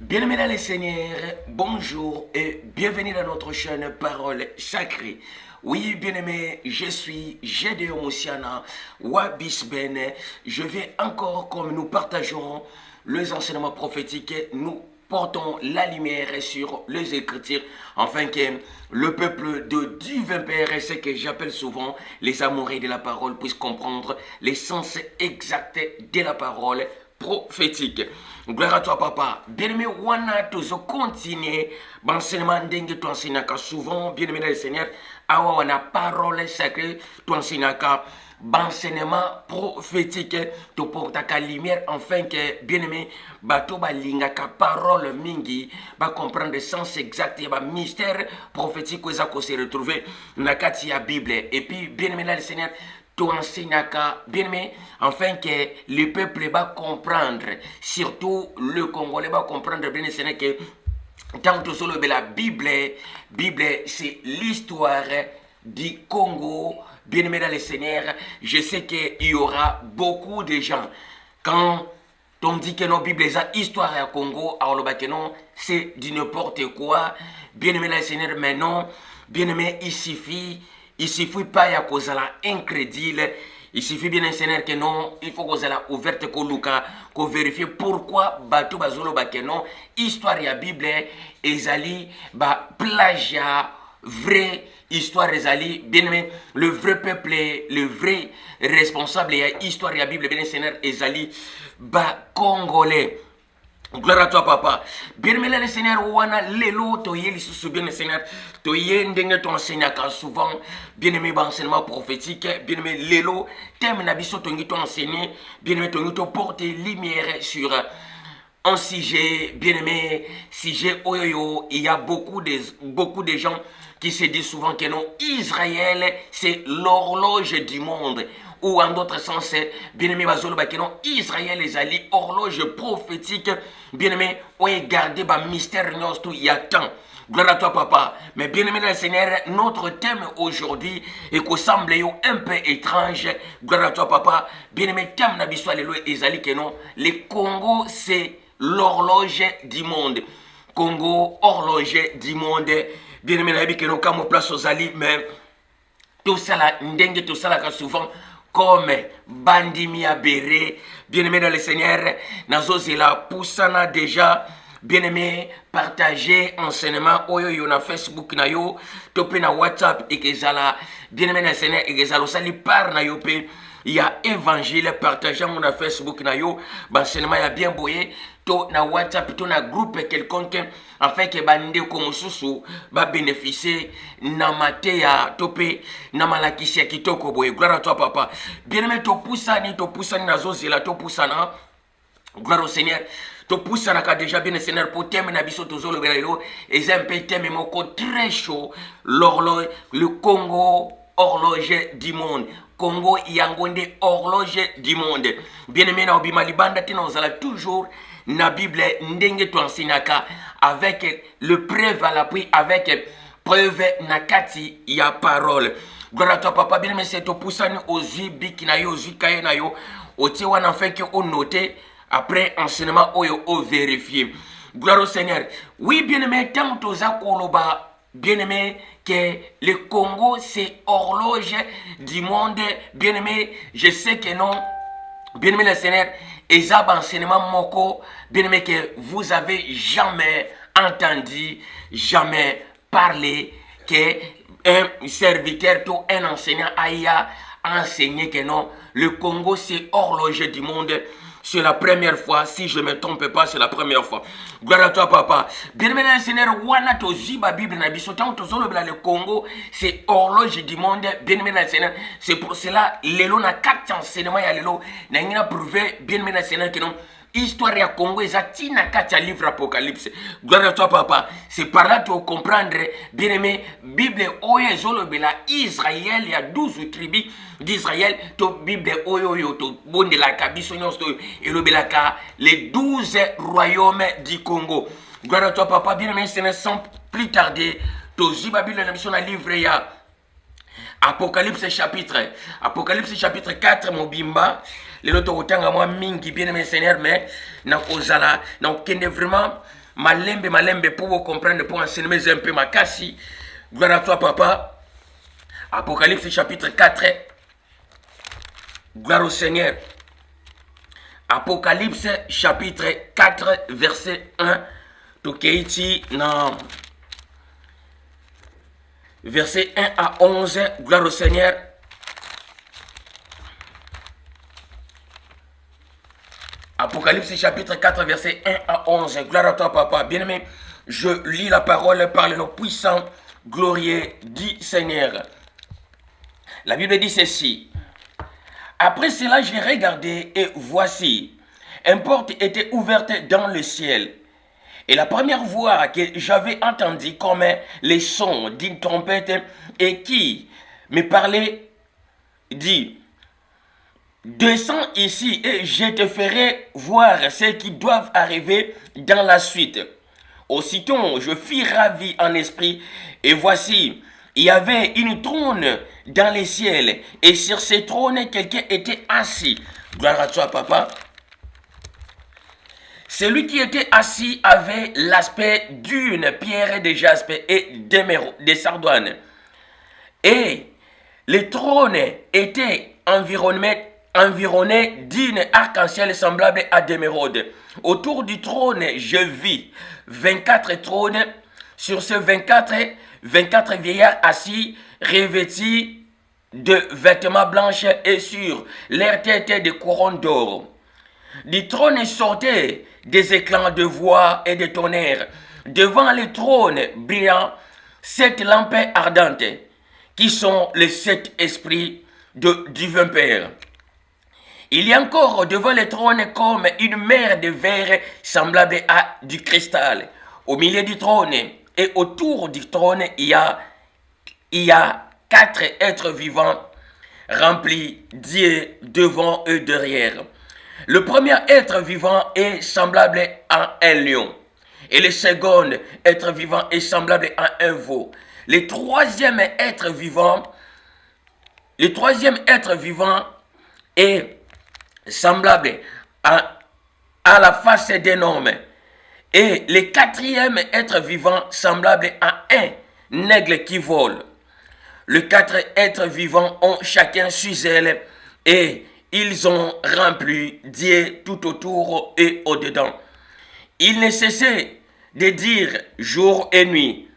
Bien-aimés dans les seigneurs, bonjour et bienvenue dans notre chaîne Parole Sacrée. Oui, bien-aimés, je suis Gédéon Moussiana, Wabisben. Je vais encore, comme nous partageons les enseignements prophétiques, nous portons la lumière sur les Écritures, afin que le peuple de divin Père, ce que j'appelle souvent les amoureux de la parole, puissent comprendre l'essence exacte de la parole prophétique. Gloire à toi, papa. Bien-aimé, wana tozo continuer l'enseignement d'engue tu enseignes souvent, bien-aimé dans le Seigneur, awa wana parole sacrée, tu enseignes l'enseignement prophétique, tu portes ta lumière, afin que, bien-aimé, bato ba linga ka parole mingi, ba comprendre le sens exact et ba mystère prophétique que ça se retrouver dans la Bible. Et puis, bien-aimé dans le Seigneur, tu enseignes bien-aimé, afin que le peuple va comprendre, surtout le Congolais va comprendre bien que tant que la Bible, c'est l'histoire du Congo. Bien-aimé dans le Seigneur, je sais qu'il y aura beaucoup de gens, quand on dit que nos Bibles sont histoire à Congo, alors que non, c'est du n'importe quoi. Bien-aimé dans le Seigneur, mais non, bien-aimé, il suffit pas à cause incrédule. Il suffit bien Seigneur que non, il faut que la ouverte que Luca, que vérifier pourquoi bateau bazolo ba que non, histoire ya Bible ezali ba plagiat vrai histoire ezali bien aimé le vrai peuple, le vrai responsable ya histoire ya Bible bien Seigneur ezali ba congolais. Gloire à toi, papa. Bien-aimé le Seigneur, wana lelo toye lisusu bien le Seigneur, toye ndenge to enseignaka souvent, bien-aimé enseignement prophétique, bien-aimé lelo thème na biso tongi to enseigner, bien-aimé tongi to porter lumière sur un sujet, bien-aimé, sujet oyoyo, il y a beaucoup de gens qui se disent souvent que non, Israël, c'est l'horloge du monde. Ou en d'autres sens, bien-aimé, Israël, les alliés, horloge prophétique, bien-aimé, on est gardé par mystère, il y a tant. Gloire à toi, papa. Mais bien-aimé dans le Seigneur, notre thème aujourd'hui est qu'on semble un peu étrange. Gloire à toi, papa. Bien-aimé, thème n'abissoi les lois et que non. Le Congo, c'est l'horloge du monde. Congo, horloge du monde. Bien-aimé, n'abissoi que non, comme place aux alliés, mais tout ça là, n'dengue tout ça là, souvent, comme Bandimia Béré, bien-aimé dans le Seigneur, Nazozela Poussana déjà, bien-aimé, partager enseignement, oyo na Facebook na yo, topé na WhatsApp et que zala, bien-aimé dans le Seigneur, et que zala sali par na yo pe, il y a évangile, partageant na Facebook na yo, enseignement ya bien boyé, to na WhatsApp, to na groupe quelconque, afin que bande comme sous va bénéficier na mate ya topé na malakisi ya kitoko boye. Gloire à toi, papa. Bien-aimé, to poussani na zozela, to poussana. Gloire au Seigneur. To poussana ka déjà bien le Seigneur pour thème na biso to zolo belelo et c'est un peu thème moko très chaud, l'horloge, le Congo, horloge du monde. Congo yangonde horloge du monde. Bien-aimé na obima libanda tina ozala toujours na Bible ndenge to ensegnaka avec le preuve à l'appui, avec preuve nakati ya parole. Gloire à toi, papa. Bien aimé, c'est au poussani aux biki na yo, aux kaye na yo, au tiwan enfin que on noté après enseignement au vérifié. Gloire au Seigneur. Oui, bien aimé, tant toza koloba, bien aimé, que le Congo c'est horloge du monde. Bien aimé, je sais que non. Bien aimé le Seigneur, et ça enseignement moko, bien aimé que vous avez jamais entendu, jamais parlé que un serviteur ou un enseignant a enseigné que non, le Congo c'est horloge du monde. C'est la première fois, si je ne me trompe pas, c'est la première fois. Gloire à toi, papa. Bien-aimé dans le Seigneur, wana tozi ba Bible na biso, tant tozolo le Congo, c'est horloge du monde. Bien-aimé dans le Seigneur, c'est pour cela, lelo na 4 enseignements ya lelo, na ngina prouvé, bien-aimé dans le Seigneur, que non, histoire ya Congo, ezati na 4 livre Apocalypse. Gloire à toi, papa. C'est par là que tu comprendre, bien-aimé, Bible oye zolo bela Israël, il y a 12 tribus d'Israël, to Bible oyo to bonde la kabiso nyonso et le belaka les 12 royaumes du Congo. Gloire à toi, papa. Bien-aimé, ce n'est sans plus tarder, to ziba Bible na mission na livre ya Apocalypse chapitre 4 mobimba. Les autres autant à moi mingi bien aimé Seigneur, mais na kozala na kende vraiment malembe, pour vous comprendre, pour enseigner un peu ma cassie. Gloire à toi, papa. Apocalypse chapitre 4. Gloire au Seigneur. Apocalypse chapitre 4, verset 1. Tokeiti, non. Verset 1 à 11. Gloire au Seigneur. Apocalypse chapitre 4, verset 1 à 11. Gloire à toi, papa. Bien-aimé, je lis la parole par le nom puissant, glorieux du Seigneur. La Bible dit ceci. Après cela, j'ai regardé et voici, une porte était ouverte dans le ciel. Et la première voix que j'avais entendue comme les sons d'une trompette et qui me parlait dit, descends ici et je te ferai voir ce qui doivent arriver dans la suite. Aussitôt, je fus ravi en esprit et voici, il y avait une trône dans les ciels et sur ce trône, quelqu'un était assis. Gloire à toi, papa. Celui qui était assis avait l'aspect d'une pierre de jaspe et d'émeraude, de sardoine. Et le trône était environné d'une arc-en-ciel semblable à d'émeraude. Autour du trône, je vis 24 trônes. Sur ces 24 vieillards assis, revêtis de vêtements blancs et sur leur tête des couronnes d'or. Du trône sortaient des éclats de voix et de tonnerre. Devant le trône brillant 7 lampes ardentes, qui sont les 7 esprits de divin Père. Il y a encore devant le trône comme une mer de verre semblable à du cristal. Au milieu du trône et autour du trône, il y a 4 êtres vivants remplis d'yeux devant et derrière. Le premier être vivant est semblable à un lion. Et le second être vivant est semblable à un veau. Le troisième être vivant est semblable à la face d'un homme. Et le quatrième être vivant semblable à un aigle qui vole. Les 4 êtres vivants ont chacun 6 ailes et ils ont rempli d'yeux tout autour et au-dedans. Ils ne cessaient de dire jour et nuit,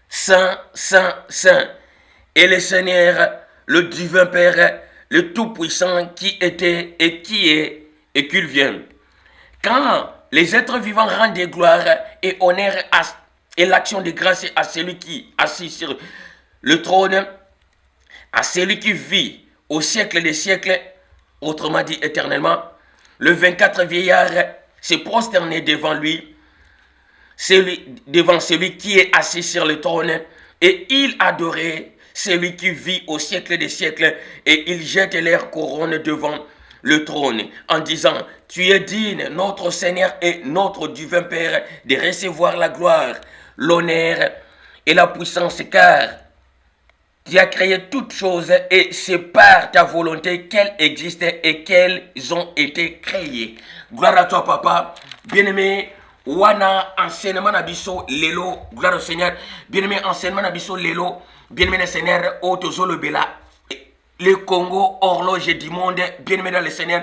Saint, Saint, Saint, et le Seigneur, le divin Père, le Tout-Puissant qui était et qui est et qu'il vient. Quand les êtres vivants rendent gloire et honneur et l'action de grâce à celui qui assis sur le trône, à celui qui vit au siècle des siècles, autrement dit éternellement, le 24 vieillards s'est prosterné devant lui, devant celui qui est assis sur le trône, et il adorait celui qui vit au siècle des siècles, et ils jettent leur couronne devant le trône, en disant, tu es digne, notre Seigneur et notre divin Père, de recevoir la gloire, l'honneur et la puissance, car tu as créé toutes choses et c'est par ta volonté qu'elles existent et qu'elles ont été créées. Gloire à toi, papa. Bien-aimé, wana enseignement nabiso lelo, gloire au Seigneur. Bien-aimé, enseignement nabiso lelo, bien-aimé le Seigneur, otozo le bela. Le Congo, horloge du monde, bien-aimé dans le Seigneur.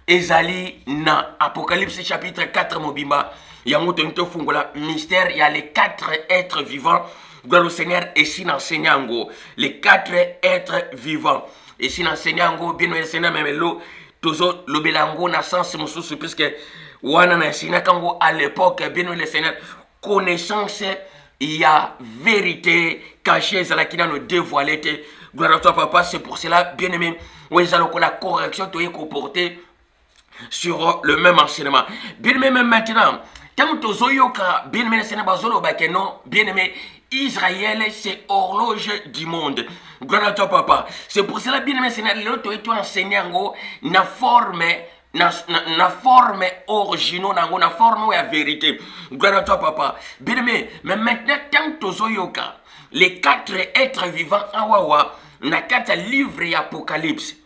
Ezali na Apocalypse chapitre 4 mobimba. Yamuto nto fungola mystère, il y a les 4 êtres vivants. Gloire au Seigneur, et si n'enseignango, les 4 êtres vivants. Et si n'enseignango, bien le Seigneur, même l'eau, toujours le belango n'a sens moussous, puisque wana n'enseignango à l'époque, bien le Seigneur, connaissance, il y a vérité cachée, c'est là qui a nous dévoilé. Gloire à toi, papa, c'est pour cela, bien aimé, où ils allons la correction, tu es comporté sur le même enseignement. Bien aimé, même maintenant, tant que Zoyoka, bien aimé, le Seigneur, bien aimé, Israël, c'est horloge du monde. Gloire à toi, papa. C'est pour cela, bien aimé, Seigneur, l'autre est enseignant, na forme originaux, na forme ou la vérité. Gloire à toi, papa. Bien aimé, mais maintenant, tant que Zoyoka, les 4 êtres vivants, awawa, na 4 livres et Apocalypse.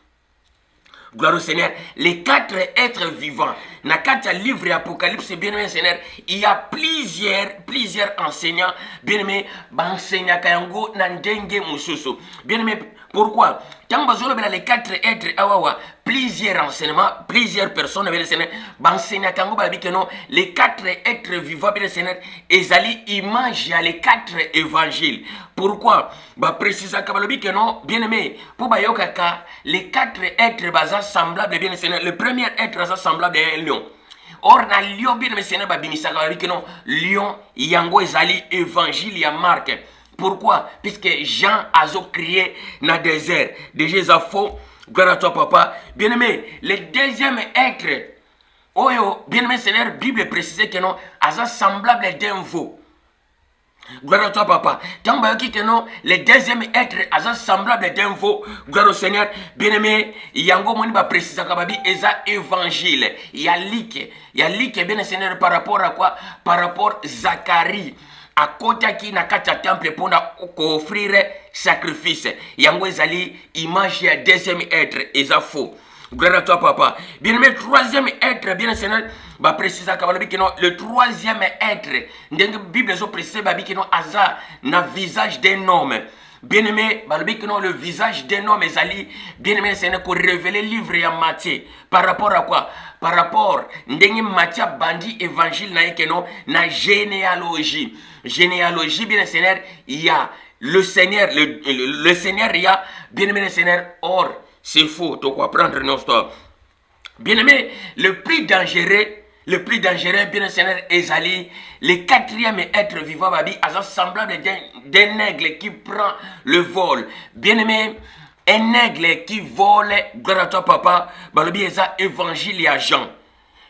Gloire au Seigneur. Les 4 êtres vivants. Dans 4 livres Apocalypse, bien-aimé Seigneur, il y a plusieurs enseignants. Bien-aimé, enseignants Kayango, Nandenge, Mususu. Bien-aimé, pourquoi? Tant que les 4 êtres, plusieurs enseignements, plusieurs personnes, les 4 êtres vivants, ils image les 4 évangiles. Pourquoi? Précise que non, bien aimé, pour les 4 êtres semblables, bien Seigneur, le premier être semblable à un lion. Or, dans le lion, bien aimé Seigneur, que non, lion, yango ezali évangile, ya Marc. Pourquoi? Puisque Jean a crié dans le désert. Déjà, ça faux. Gloire à toi, papa. Bien-aimé, le deuxième être, bien-aimé Seigneur, la Bible précise que non, a semblable d'un veau. Gloire à toi, papa. Tant que non, le deuxième être a semblable d'un veau. Gloire au Seigneur. Bien-aimé, yango moni ba précise que eza évangile. Il y a lique, bien Seigneur, par rapport à quoi? Par rapport à Zacharie. À côté qui n'a qu'à temple pour offrir sacrifice. Yango ezali image ya deuxième être eza faux. Gloire à toi, papa. Bien aimé, troisième être, bien Seigneur, précise que le troisième être, la Bible précise que aza na visage d'un homme. Bien aimé, le visage d'un homme ezali, bien aimé Seigneur, pour révéler le livre ya Matthieu. Par rapport à quoi? Par rapport à Matthieu bandi évangile na généalogie. Généalogie, bien Seigneur, il y a le Seigneur, le Seigneur, il y a bien aimé le Seigneur. Or, c'est faux, tu dois prendre une histoire. Bien aimé, le plus dangereux, bien Seigneur, Ezali, le quatrième être vivant, semblable d'un aigle qui prend le vol. Bien aimé, un aigle qui vole, gloire à toi, papa, balobi eza évangile à Jean.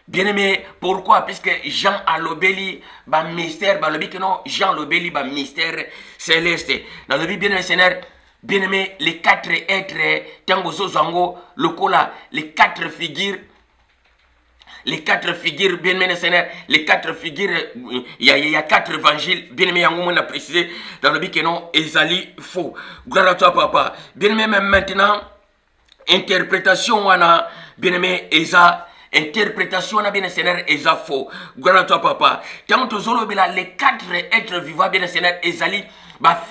Bien aimé, pourquoi? Puisque Jean a l'obéli, mystère, Jean l'obéli, mystère céleste. Dans le bien aimé Seigneur, bien aimé, les 4 êtres, Tango Zozango, le cola, les 4 figures, bien aimé Seigneur, les 4 figures, il y a 4 évangiles, bien aimé, on a précisé dans le but que non, Ezali faux. Gloire à toi, papa. Bien aimé, même maintenant, interprétation, on a, bien aimé, Eza. Interprétation na bien Seigneur eza faux. Gloire à toi, papa. Tant que les 4 êtres vivants, bien Seigneur, ezali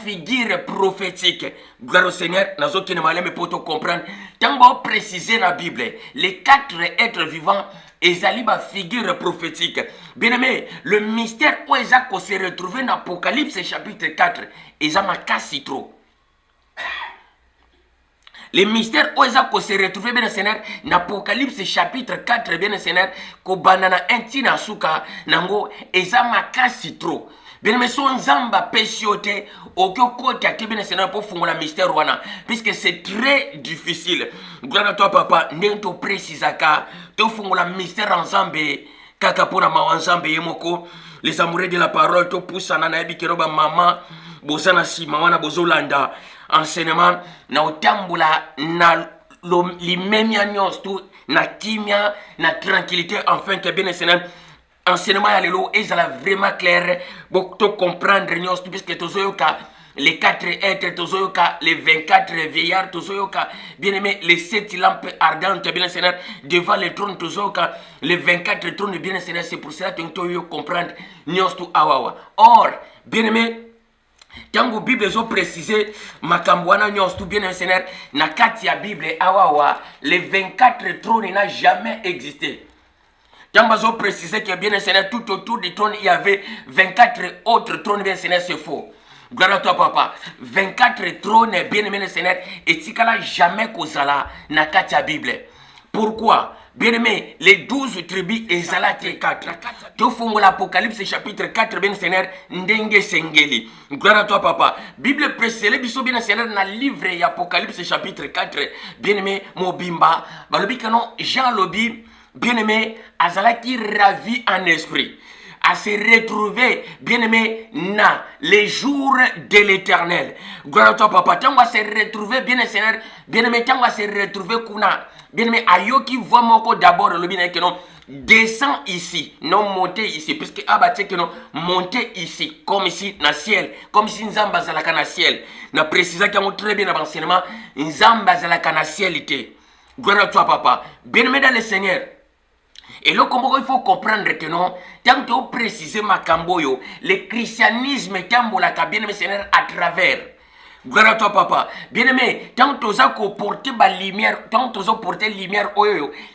figure prophétique. Gloire au Seigneur, nazo qui ne m'a pour te comprendre. Tant que préciser dans la Bible, les 4 êtres vivants, ezali figure prophétique. Bien aimé, le mystère où Ezako se retrouve dans Apocalypse chapitre 4, eza makasi trop. Les mystères où ils se retrouvé bien Seigneur dans Apocalypse chapitre 4 bien Seigneur ko banana entina suka nango eza makasi trop. Bien mais son zamba pesiote aucun côté qui bien Seigneur pour fungula mystère wana puisque c'est très difficile. Gloire à toi papa, ndento précisaka to fungula mystère ensemble kaka pona mawanzambe yemoko les amoureux de la parole to poussa na nabi keroba maman bozana si mawana bozolanda enseignement na otambula na limemia nyonso na kimia na tranquillité enfin que bien enseignement ya lelo ezala vraiment clair pour to comprendre nyonso puisque tozoyoka les 4 êtres tozoyoka les 24 vieillards tozoyoka bien aimé les 7 lampes ardentes bien Seigneur devant le trône tozoyoka les 24 trônes bien Seigneur. C'est pour cela que tu comprendre nyonso awawa. Or bien aimé, tango Bible zo précisé makambwana nyonso tout bien Seigneur na kati ya Bible awawa les 24 trônes n'a jamais existé. Tango zo précisé que bien Seigneur tout autour du trône il y avait 24 autres trônes bien Seigneur, c'est faux. Gloire à toi papa. 24 trônes bien aimé Seigneur et tikala jamais kozala na kati ya Bible. Pourquoi? Bien aimé, les 12 tribus ezalate 4. Tu fongo l'Apocalypse chapitre 4 bien Seigneur ndenge sengeli. Gloire à toi papa. Bible précise biso bien Seigneur na livre Apocalypse chapitre 4 bien aimé mobimba balobi kano Jean lobi bien aimé azalaki ravi en esprit à se retrouver, bien-aimé, na les jours de l'éternel. Gloire à toi, papa. Tango à se retrouver, bien-aimé, tango à se retrouver, kuna, bien-aimé, ayoki voit moko d'abord, le bien que non, descend ici, non monter ici, puisque abaté que non, monter ici, comme ici, dans le ciel, comme si Nzamba zalaka na ciel. Na précisé qu'il y a très bien dans l'enseignement, Nzamba zalaka na cielité. Gloire à toi, papa. Bien-aimé dans le Seigneur. Et là, comment il faut comprendre que non, tant que préciser ma camboyo, le christianisme est un bien-aimé Seigneur à travers. Gloire à toi, papa. Bien-aimé, tant que tu as porté la lumière, tant que tu as porté la lumière,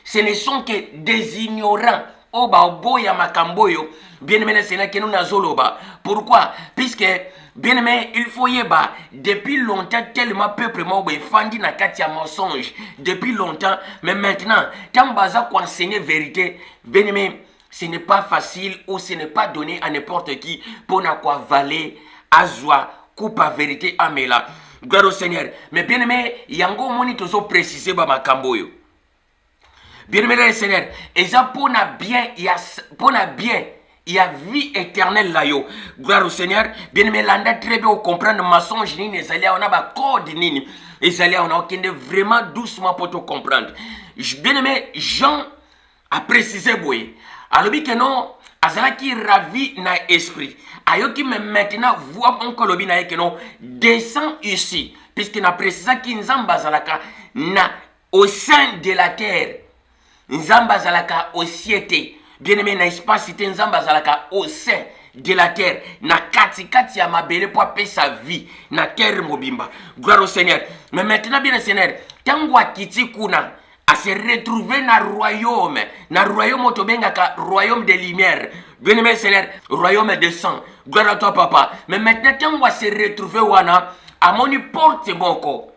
ce ne sont que des ignorants. Oh, bah, boya ma camboyo. Bien-aimé, le Seigneur, que nous n'avons pas. Pourquoi? Puisque, bien-aimé, il faut y avoir, depuis longtemps, tellement peuple m'a fandi na katia mensonge. Depuis longtemps, mais maintenant, tant baza qu'on enseigne vérité, bien-aimé, ce n'est pas facile ou ce n'est pas donné à n'importe qui pour n'a quoi valer, azwa, coupe à vérité, amela. Gloire au Seigneur. Mais bien-aimé, yango moni tozo préciser ba makamboyo. Bien-aimé le Seigneur, et ça pour na bien, il y a vie éternelle là yo. Gloire au Seigneur. Bien-aimé, l'anda très bien comprendre mensonge nini, ezalia on a ba code nini. Ezalia on a okende vraiment doucement pour te comprendre. Bien-aimé, Jean a précisé boy. Alors que non, azala qui ravi na esprit. Ayoki me maintenant voit mon kolobi na que non descend ici puisqu'il a précisé qu'il nzamba zalaka na au sein de la terre. Nzamba zalaka au siete. Bien-aimé, n'est-ce pas cité Nzamba zalaka au sein de la terre. Na kati ya mabele pour paix sa vie. Na terre mobimba. Gloire au Seigneur. Mais maintenant, bien le Seigneur, tango akiti kuna à se retrouver dans le royaume otobengaka royaume de lumière. Bien-aimé Seigneur, royaume de sang. Gloire à toi, papa. Mais maintenant, tango à se retrouver wana, à mon porte boko.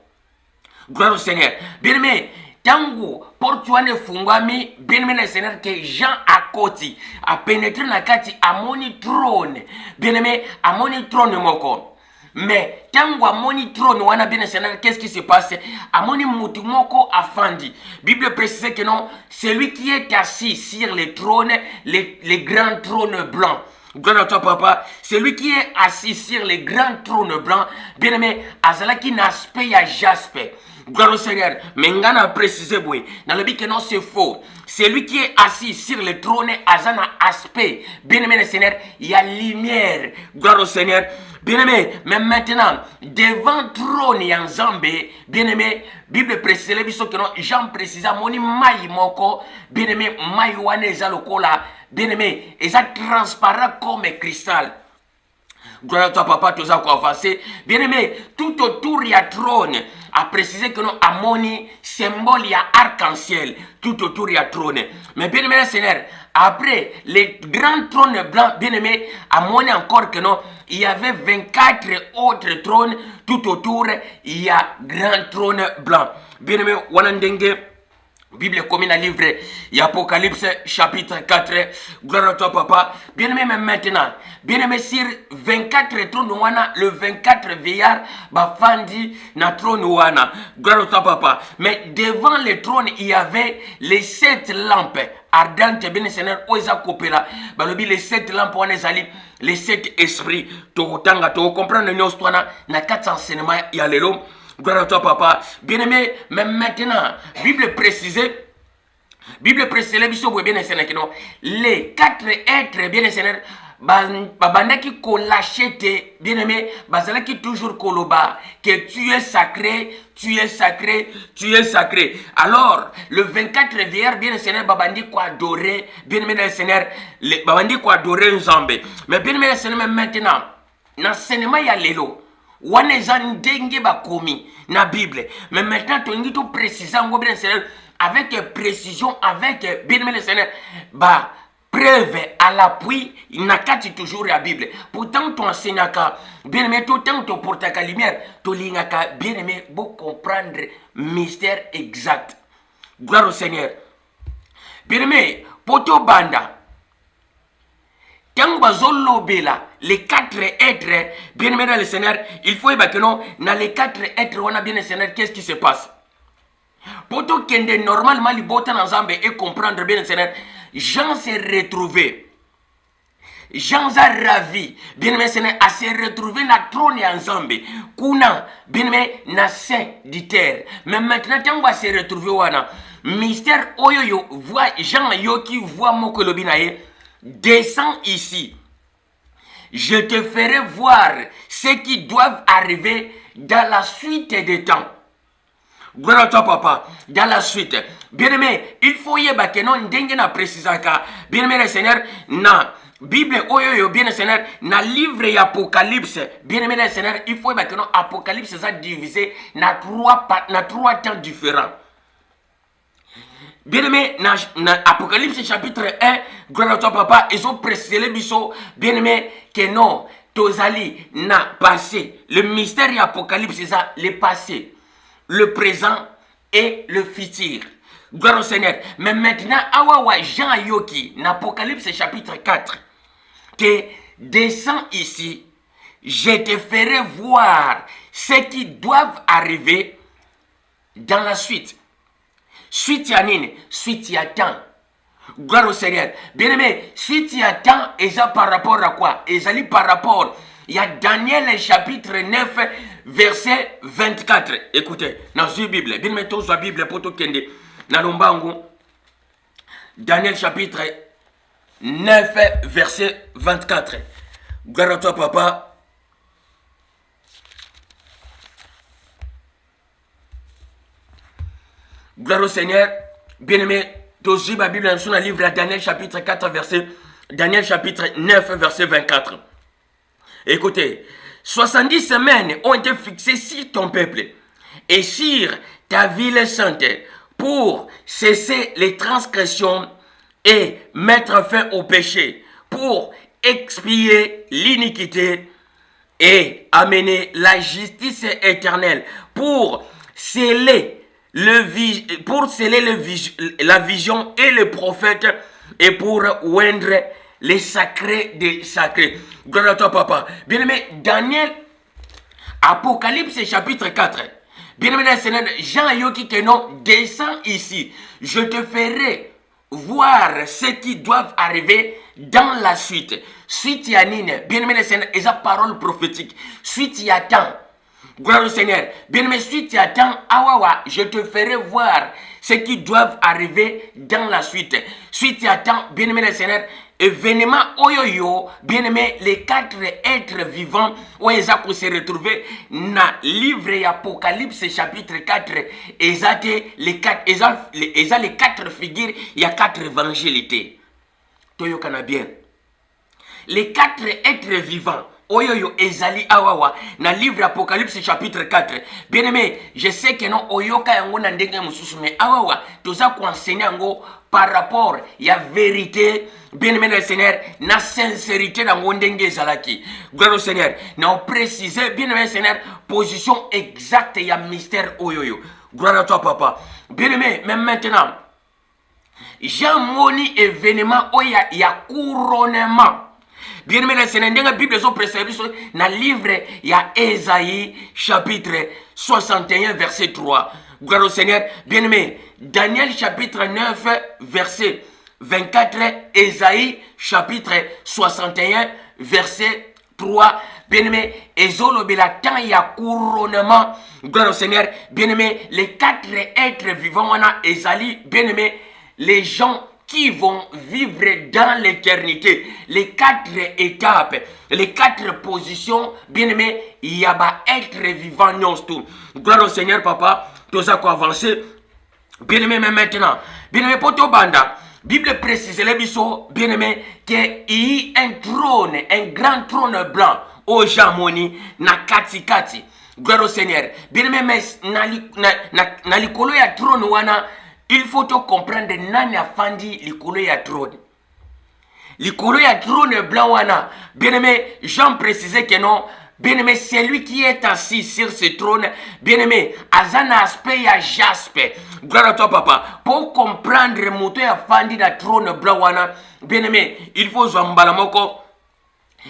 Gloire au Seigneur. Bien-aimé, tango porte wane fungwami, bien-aimé le Seigneur, que Jean a koti, a pénétré na kati à mon trône. Bien-aimé, à mon trône moko. Mais tango a mon trône wana bien Seigneur, qu'est-ce qui se passe? A mon mutu moko afandi. Bible précise que non, celui qui est assis sur les trônes, les grands trônes blancs. Gloire à toi, papa. Celui qui est assis sur les grands trônes blancs, bien aimé, azala qui n'aspect ya jaspe. Gloire au Seigneur. Mais on a précisé, oui. Dans le but que non, c'est faux. Celui qui est assis sur le trône, azana aspect. Bien aimé, le Seigneur, il y a lumière. Gloire au Seigneur. Bien aimé, mais maintenant, devant le trône en Zambé, bien aimé, Bible précise, que non, Jean précise, moni maï moko, bien aimé, maï wane zalokola, bien aimé, et ça transparent comme cristal. Gloire à toi, papa, tout ça qu'on avancer. Bien aimé, tout autour il y a trône. A préciser que non, à moni, symbole, il y a arc-en-ciel. Tout autour il y a trône. Mais bien aimé, Seigneur, après les grands trônes blancs, bien aimé, à moni encore que non, il y avait 24 autres trônes. Tout autour, il y a grand trône blanc. Bien aimé, Wanandenge. Bible comme dans le livre Apocalypse chapitre 4. Gloire à toi, papa. Bien aimé, même maintenant. Bien aimé, sur 24 trônes, le 24 vieillard, bafandi na trône wana. Gloire à toi, papa. Mais devant le trône, il y avait les 7 lampes ardentes. Bien Seigneur, oisa kopela. Balobi les 7 lampes wana ezali les 7 esprits. Tokotanga, comprendre nos toana na 4 enseignements ya lelo. Gloire à toi, papa. Bien-aimé, mais maintenant, Bible précise, les quatre êtres, bien Seigneur, babandaki ko lâcheté, bien-aimé, bazalaki toujours koloba, que tu es sacré, tu es sacré, tu es sacré. Alors, le 24 vieillard, bien Seigneur, babandi ko adorer, bien-aimé le Seigneur, babandi ko adorer Nzambe. Mais bien-aimé le Seigneur, maintenant, l'enseignement ya lelo. Waneza ndenge bakomi na Bible. Mais maintenant, tu as tout précisé avec précision, avec bien le Seigneur, preuve à l'appui, il n'a qu'à toujours la Bible. Pourtant, ton enseignaka, bien aimé, tout temps, tu portes la lumière, tu l'ingaka, bien aimé, pour comprendre mystère exact. Gloire au Seigneur. Bien aimé, pour tout banda. Quand les 4 êtres, bien aimé dans le Seigneur, il faut que non, dans les 4 êtres, on a bien le Seigneur, qu'est-ce qui se passe? Pour tout qu'il y ait normalement les bottes ensemble et comprendre bien le Seigneur, Jean s'est retrouvé. Jean s'est ravi, bien aimé Seigneur, à se retrouver dans le trône ensemble. Kuna, bien aimé, na sein du terre. Mais maintenant, quand on va se retrouver, wana, mystère, oyo, voit Jean yo qui voit mon kolobinaye. Descends ici. Je te ferai voir ce qui doit arriver dans la suite des temps. Gloire à toi, papa. Dans la suite, bien-aimé, il faut y avoir que non ndenge na précisaka. Bien-aimé, le Seigneur, na Bible, oyoyo, bien-aimé, Seigneur, na livre et Apocalypse. Bien-aimé, le Seigneur, il faut y avoir que non Apocalypse, ça divisé na trois temps différents. Bien-aimé, dans Apocalypse chapitre 1, gloire à toi, papa, ils ont précisé les bisous. Bien-aimé, que non, Tozali n'a passé. Le mystère et Apocalypse, c'est ça, le passé, le présent et le futur. Gloire au Seigneur. Mais maintenant, awawa Jean Yoki, dans Apocalypse chapitre 4, que descend ici, je te ferai voir ce qui doivent arriver dans la suite. Suite ya nini? Suite ya temps. Gloire au Seigneur. Bien aimé, suite ya temps, et ça par rapport à quoi? Et ça par rapport, il y a Daniel chapitre 9, verset 24. Écoutez, dans la Bible, bien aimé, tous la Bible, pour tout kende, dans l'ombango, Daniel chapitre 9, verset 24. Gloire à toi, papa. Gloire au Seigneur. Bien-aimé, toujours la Bible dans le livre de Daniel chapitre 4 verset Daniel chapitre 9 verset 24. Écoutez, 70 semaines ont été fixées sur ton peuple et sur ta ville sainte pour cesser les transgressions et mettre fin au péché, pour expier l'iniquité et amener la justice éternelle, pour sceller la vision et le prophète et pour oindre les sacrés des sacrés. Gloire à toi, papa. Bien-aimé, Daniel, Apocalypse chapitre 4. Bien-aimé, Seigneur, Jean Yoki Kenon descend ici. Je te ferai voir ce qui doivent arriver dans la suite. Suite Yanine, bien-aimé, Seigneur, et sa parole prophétique. Suite Yatan. Gloire au Seigneur. Bien-aimé, suite à temps, awawa, je te ferai voir ce qui doivent arriver dans la suite. Suite à temps, bien-aimé le Seigneur, événement oyoyo, bien-aimé, les 4 êtres vivants, où ils ont se retrouver dans le livre d'Apocalypse chapitre 4, ils ont les 4 figures, il y a 4 évangélités. Toyo canadien. Les 4 êtres vivants. Oyoyo ezali awawa na livre Apocalypse chapitre 4. Bien aimé, je sais que non oyoka yango na ndenge mususu mais awawa toza ko enseigner yango par rapport ya vérité. Bien aimé le Seigneur, na sincérité na ndenge ezalaki. Gloire au Seigneur. Na préciser bien aimé le Seigneur position exacte ya mystère oyoyo. Gloire à toi papa. Bien aimé, même maintenant Jean moni événement oya ya couronnement. Bien aimé, c'est dans la Bible, dans le livre, il y a Ésaïe, chapitre 61, verset 3. Gloire au Seigneur. Bien aimé, Daniel, chapitre 9, verset 24, Ésaïe, chapitre 61, verset 3. Bien aimé, Ezolo Belatan, il y a couronnement. Gloire au Seigneur. Bien aimé, les 4 êtres vivants, on a Ésaïe, bien aimé, les gens qui vont vivre dans l'éternité. Les 4 étapes, les 4 positions, bien aimé, il y a être vivant non tout. Gloire au Seigneur, papa, tout ça quoi avancer. Bien aimé, mais maintenant, bien aimé, poto banda, Bible précise les bisous, bien aimé, qu'il y a un trône, un grand trône blanc, au Jamoni, na kati kati. Gloire au Seigneur. Bien aimé, mais na likolo ya trône wana, il faut te comprendre nani afandi likolo ya trône. Likolo ya trône blanc wana. Bien aimé, Jean précisait que non. Bien aimé, c'est lui qui est assis sur ce trône. Bien aimé, azana aspect ya jaspe. Gloire à toi papa. Pour comprendre moto ya fandi na trône blanc wana. Bien aimé, il faut zambala moko.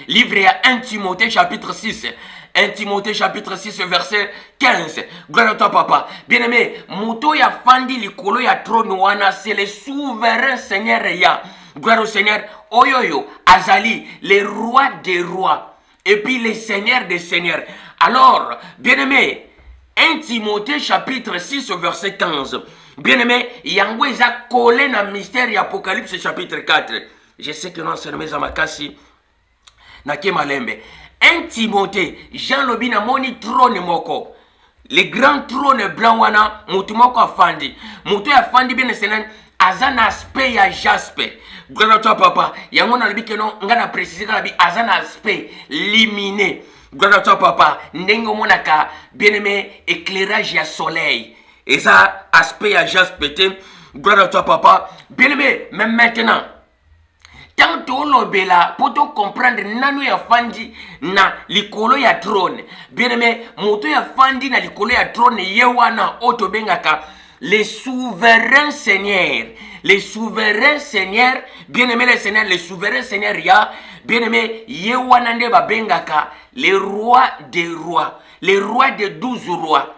Livre ya 1 Timothée chapitre 6. 1 Timothée chapitre 6 verset 15. Gloire à toi papa. Bien aimé, Mouto ya fandi likolo ya trône wana, c'est le souverain Seigneur ya. Gloire au Seigneur. Oyoyo, Azali, le roi des rois. Et puis le Seigneur des seigneurs. Alors, bien aimé, 1 Timothée chapitre 6 verset 15. Bien aimé, yango eza collé na mystère ya Apocalypse chapitre 4. Je sais que non, c'est le mes amakasi. Na ke malembe. 1 Timothée, Jean Lobina moni trône moko. le grand trône blanc wana mutu moko afandi. Mutu afandi bien senen azana aspect ya jaspe. Gloire à toi papa. Yango na libi keno ngana préciser na bi azana aspect lumineux. Gloire à toi papa. Ndengo monaka bien aimé éclairage ya soleil. Et ça aspect ya jaspe te. Gloire à toi papa. Bien aimé même maintenant. Tant to lobela poto comprendre nanu ya fandi na likolo ya trône. Bien aimé moto ya fandi na likolo ya trône yewana oto bengaka les souverains seigneurs. Les souverains seigneurs, bien aimé les seigneurs, les souverains seigneurs ya bien aimé yewana nde babengaka les rois des rois, les rois des 12 rois,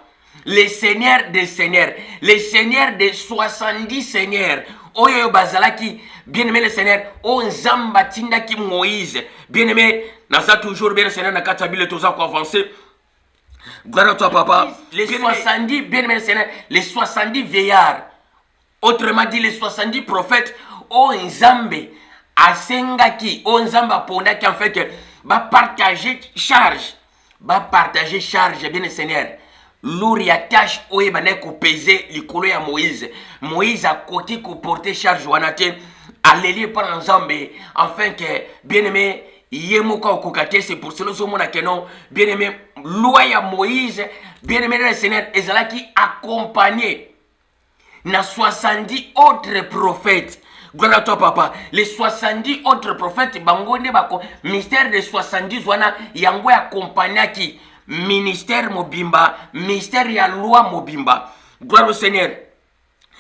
les seigneurs des seigneurs, les seigneurs des 70 seigneurs. Oyo bazalaki bien aimé le Seigneur o nzamba tindaki Moïse bien aimé nasa toujours bien le Seigneur na katabile toza ko avancer. Gloire à toi papa. Les 70 bien aimé le Seigneur, les 70 vieillards, autrement dit les 70 prophètes o nzambe asengaki o nzamba pondaki en fait ba partager charge bien le Seigneur. Lourd ya tâche oye bana ko peser likolo ya Moïse. Moïse a côté ko porter charge wanate alléluia par ensemble afin que bien aimé yemoka okokate. C'est pour cela que mona kenon bien aimé loi ya Moïse bien aimé le Seigneur ezalaki accompagné na 70 autres prophètes. Gloire à toi papa. Les 70 autres prophètes bangonde bako mystère de 70 wana yango accompagnaki ministère mobimba, ministère ya loi mobimba. Gloire au Seigneur.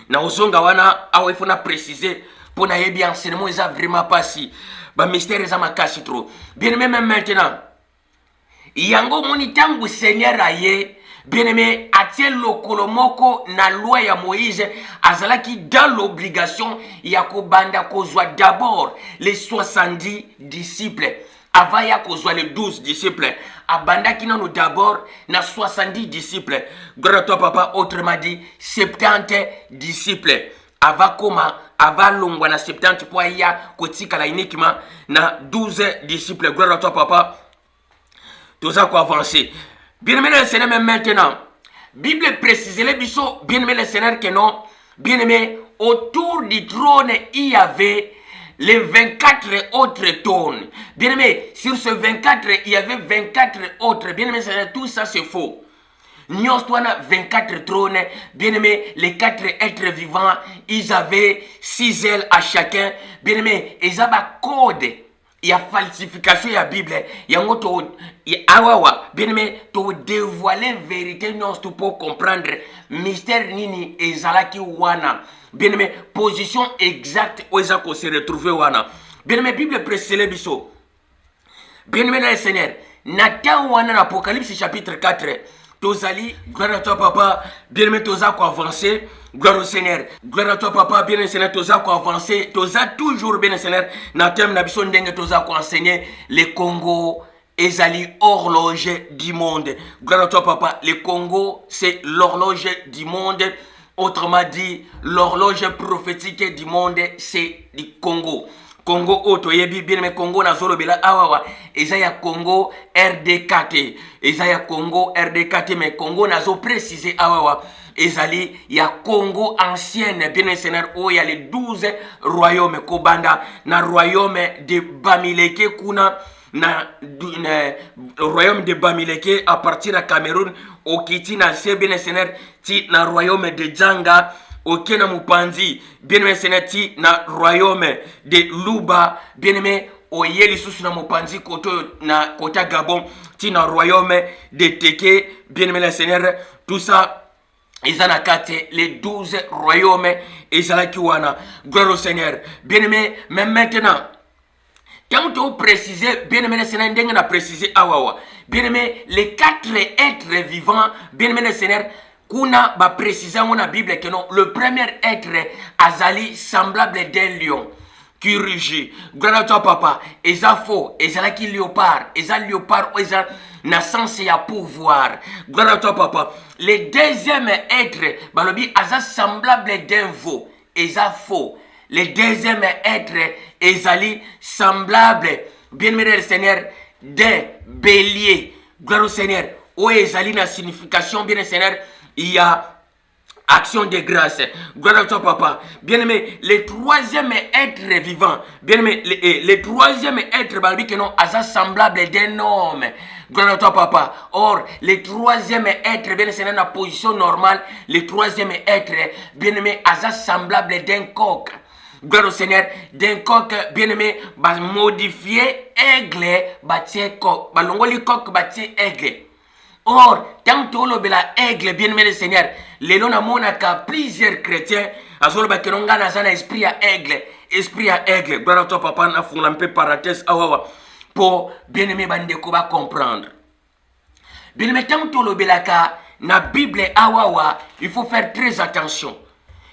Na ozonga wana awa il faut na préciser pour na yebi enseignement eza vraiment pas si ba mystère eza makasi trop. Bien aimé même maintenant. Yango moni tangu Seigneur aye bien aimé atie lokolo moko na loi ya Moïse azalaki dans l'obligation ya kobanda kozwa d'abord les 70 disciples. Avant ya kozwa les 12 disciples, abandaki nano d'abord na 70 disciples. Gloire à toi papa, autrement dit 70 disciples. Avant longwa na 70 pour ya kotika la uniquement na 12 disciples. Gloire à toi papa. Tout ça quoi avancer. Bien aimé le Seigneur même maintenant. Bible précise les biso bien aimé le Seigneur que non. Bien aimé autour du trône il y avait les 24 autres trônes. Bien aimé, sur ce 24, il y avait 24 autres. Bien aimé, tout ça c'est faux. Nous avons 24 trônes. Bien aimé, les 4 êtres vivants, ils avaient 6 ailes à chacun. Bien aimé, ils avaient un code. Il y a falsification de la Bible. Il y a bien aimé, tu dévoiler la vérité, non, tu peux comprendre. Mystère nini ezalaki wana. Bien aimé, position exacte où ils ont se retrouvé wana. Bien aimé, Bible précise les biso. Bien aimé, le Seigneur. Nathan wana Apocalypse chapitre 4. Tozali, gloire à toi papa. Bien aimé, toza ko avancer. Gloire au Seigneur. Gloire à toi papa. Bien aimé, Seigneur, toza ko avancer. Toza toujours bien Seigneur. Nathan na biso ndenge toza ko enseigner le Congo. Ezali horloge du monde. Gloire à toi papa. Le Congo, c'est l'horloge du monde. Autrement dit, l'horloge prophétique du monde, c'est du Congo. Congo otoyebi bien mais Congo na zolo bela awawa. Ezaya Congo RDKT. Ezaya Congo RDKT mais Congo na zo précisé awawa. Ezali ya Congo ancienne bien Seigneur où il y a les 12 royaumes Kobanda na royaume de Bamileke kuna na royaume de Bamileke à partir de Cameroun au Kiti na bien Seigneur ti na royaume de Djanga au Kena Mupanzi bien aimé Seigneur ti na royaume de Luba bien aimé au Yeli sous na Mupanzi koto na kota Gabon ti na royaume de Teke bien aimé Seigneur tout ça ils en ont les 12 royaumes et ils ont kiwana gloire au Seigneur bien aimé mais maintenant quand tu as précisé, bien aimé le Seigneur, on a précisé awawa. Bien aimé, les 4 êtres vivants, bien aimé le Seigneur, qu'on a précisé dans la Bible que non, le premier être azali semblable d'un lion qui rugit. Gloire à toi papa. Eza faux, eza qui léopard, eza eza naissance et à pouvoir. Gloire à toi papa. Le deuxième être, balobi aza semblable d'un veau, eza faux. Le deuxième être ezali semblable, bien aimé le Seigneur, d'un bélier. Gloire au Seigneur. où ezali na signification, bien Seigneur, il y a action de grâce. Gloire à toi, papa. Bien-aimé, le troisième être vivant, bien-aimé, le troisième être, que non, semblable d'un homme. Gloire à toi, papa. Or, le troisième être, bien c'est dans la position normale, le troisième être, bien-aimé, semblable d'un coq. Gloire au Seigneur, d'un coq, bien-aimé, modifié aigle, bâti coq. Longoli coq, bâti aigle. Or, tant que la aigle, bien-aimé le Seigneur, les lona monaka plusieurs chrétiens, azolo bakenonga na zana esprit à aigle, gloire à toi papa, na fungla un peu parenthèse, awawa, pour bien-aimé bandeko ba comprendre. Bien-aimé, tant que belaka, na Bible awawa, il faut faire très attention.